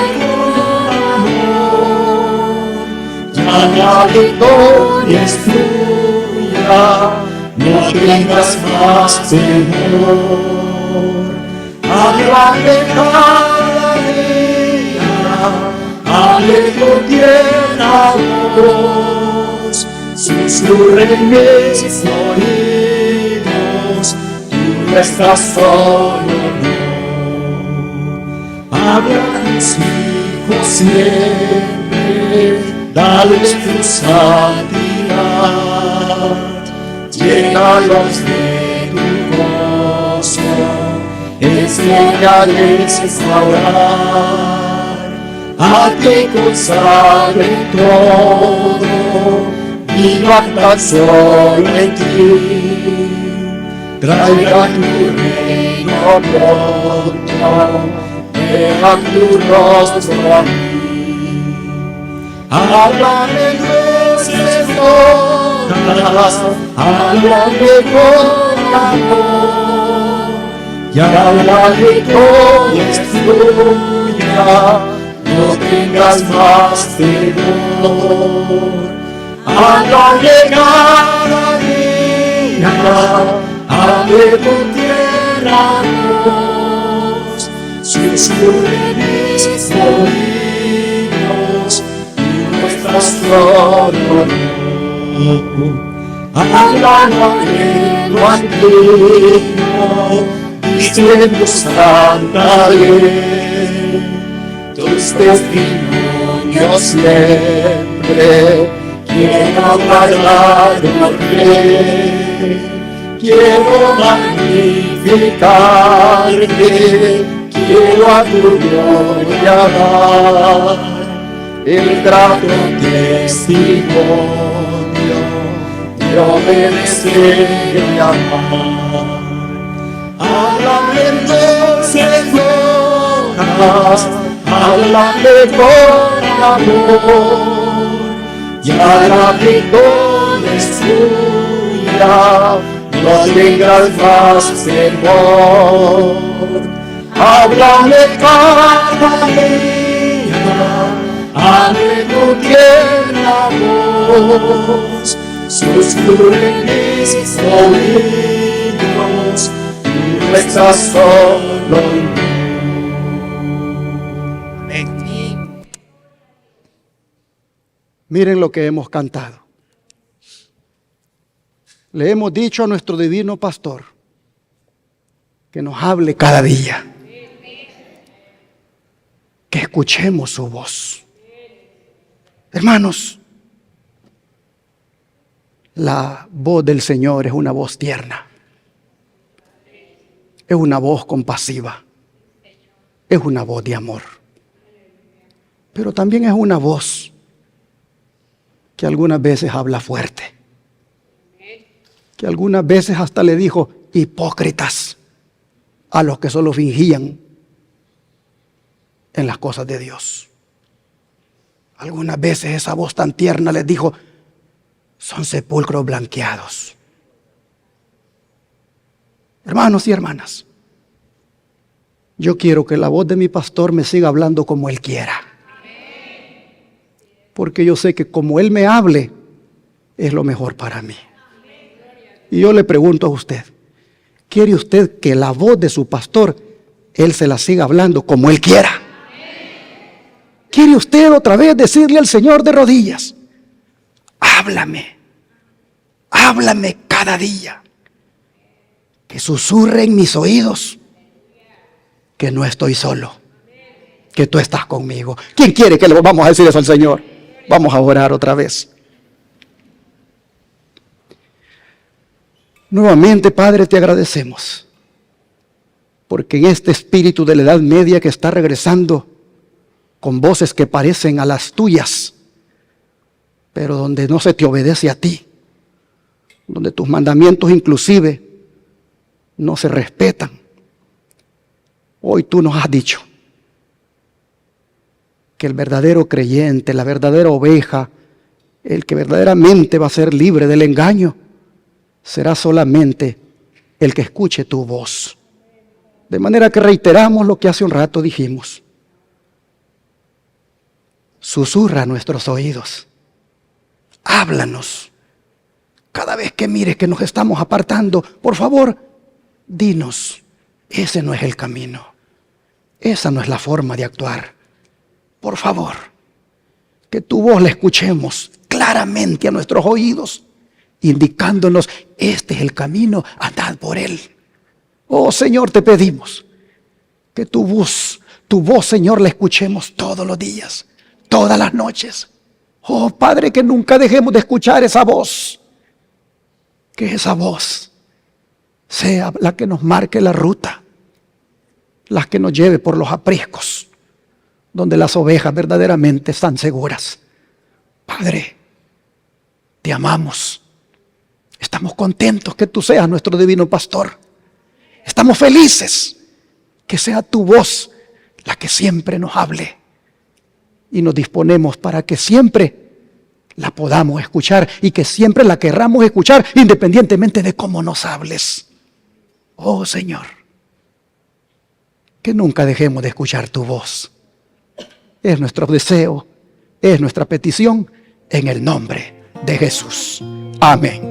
amor, ya la victoria es tuya, no tengas más temor. Hablan de cada día, hable tu tierna voz, susurra en mis oídos, tú no estás solo, no. Habla a tus hijos siempre, dales tu santidad, llénalos de tu gozo, enséñales a orar, a ti consagre todo, vivan tan solo en ti, traiga tu reino pronto, vean tu rostro a mí. Háblame dulces notas, háblame con amor, y háblame con estudia, no tengas más temor. Háblame cada día, hable tu tierra voz, susurre mis oídos, nuestras flores. Háblanos en lo antiguo, diciendo santa ley, tus testimonios siempre quiero guardarme. Quiero magnificarte, quiero a tu gloria dar el grato testimonio de obedecer y amar. Háblame dulces notas, háblame con amor, y háblame con escucha, no tengas más temor. Háblame cada día, hable tu tierna voz, susurre mis oídos, tú estás solo en mí. Miren lo que hemos cantado. Le hemos dicho a nuestro divino pastor que nos hable cada día, que escuchemos su voz. Hermanos, la voz del Señor es una voz tierna, es una voz compasiva, es una voz de amor, pero también es una voz que algunas veces habla fuerte, que algunas veces hasta le dijo hipócritas a los que solo fingían en las cosas de Dios. Algunas veces esa voz tan tierna les dijo, son sepulcros blanqueados. Hermanos y hermanas, yo quiero que la voz de mi pastor me siga hablando como él quiera, porque yo sé que como él me hable es lo mejor para mí. Y yo le pregunto a usted, ¿quiere usted que la voz de su pastor él se la siga hablando como él quiera? ¿Quiere usted otra vez decirle al Señor de rodillas, háblame, háblame cada día, que susurre en mis oídos que no estoy solo, que tú estás conmigo? ¿Quién quiere que le vamos a decir eso al Señor? Vamos a orar otra vez. Nuevamente, Padre, te agradecemos, porque en este espíritu de la Edad Media que está regresando con voces que parecen a las tuyas, pero donde no se te obedece a ti, donde tus mandamientos inclusive no se respetan, hoy tú nos has dicho que el verdadero creyente, la verdadera oveja, el que verdaderamente va a ser libre del engaño, será solamente el que escuche tu voz. De manera que reiteramos lo que hace un rato dijimos. Susurra a nuestros oídos. Háblanos. Cada vez que mires que nos estamos apartando, por favor, dinos, ese no es el camino. Esa no es la forma de actuar. Por favor, que tu voz la escuchemos claramente a nuestros oídos, indicándonos, este es el camino, andad por él. Oh Señor, te pedimos que tu voz, Señor, la escuchemos todos los días, todas las noches. Oh Padre, que nunca dejemos de escuchar esa voz. Que esa voz sea la que nos marque la ruta, la que nos lleve por los apriscos, donde las ovejas verdaderamente están seguras. Padre, te amamos. Estamos contentos que tú seas nuestro divino pastor. Estamos felices que sea tu voz la que siempre nos hable. Y nos disponemos para que siempre la podamos escuchar y que siempre la querramos escuchar independientemente de cómo nos hables. Oh Señor, que nunca dejemos de escuchar tu voz. Es nuestro deseo, es nuestra petición en el nombre de Jesús. Amén.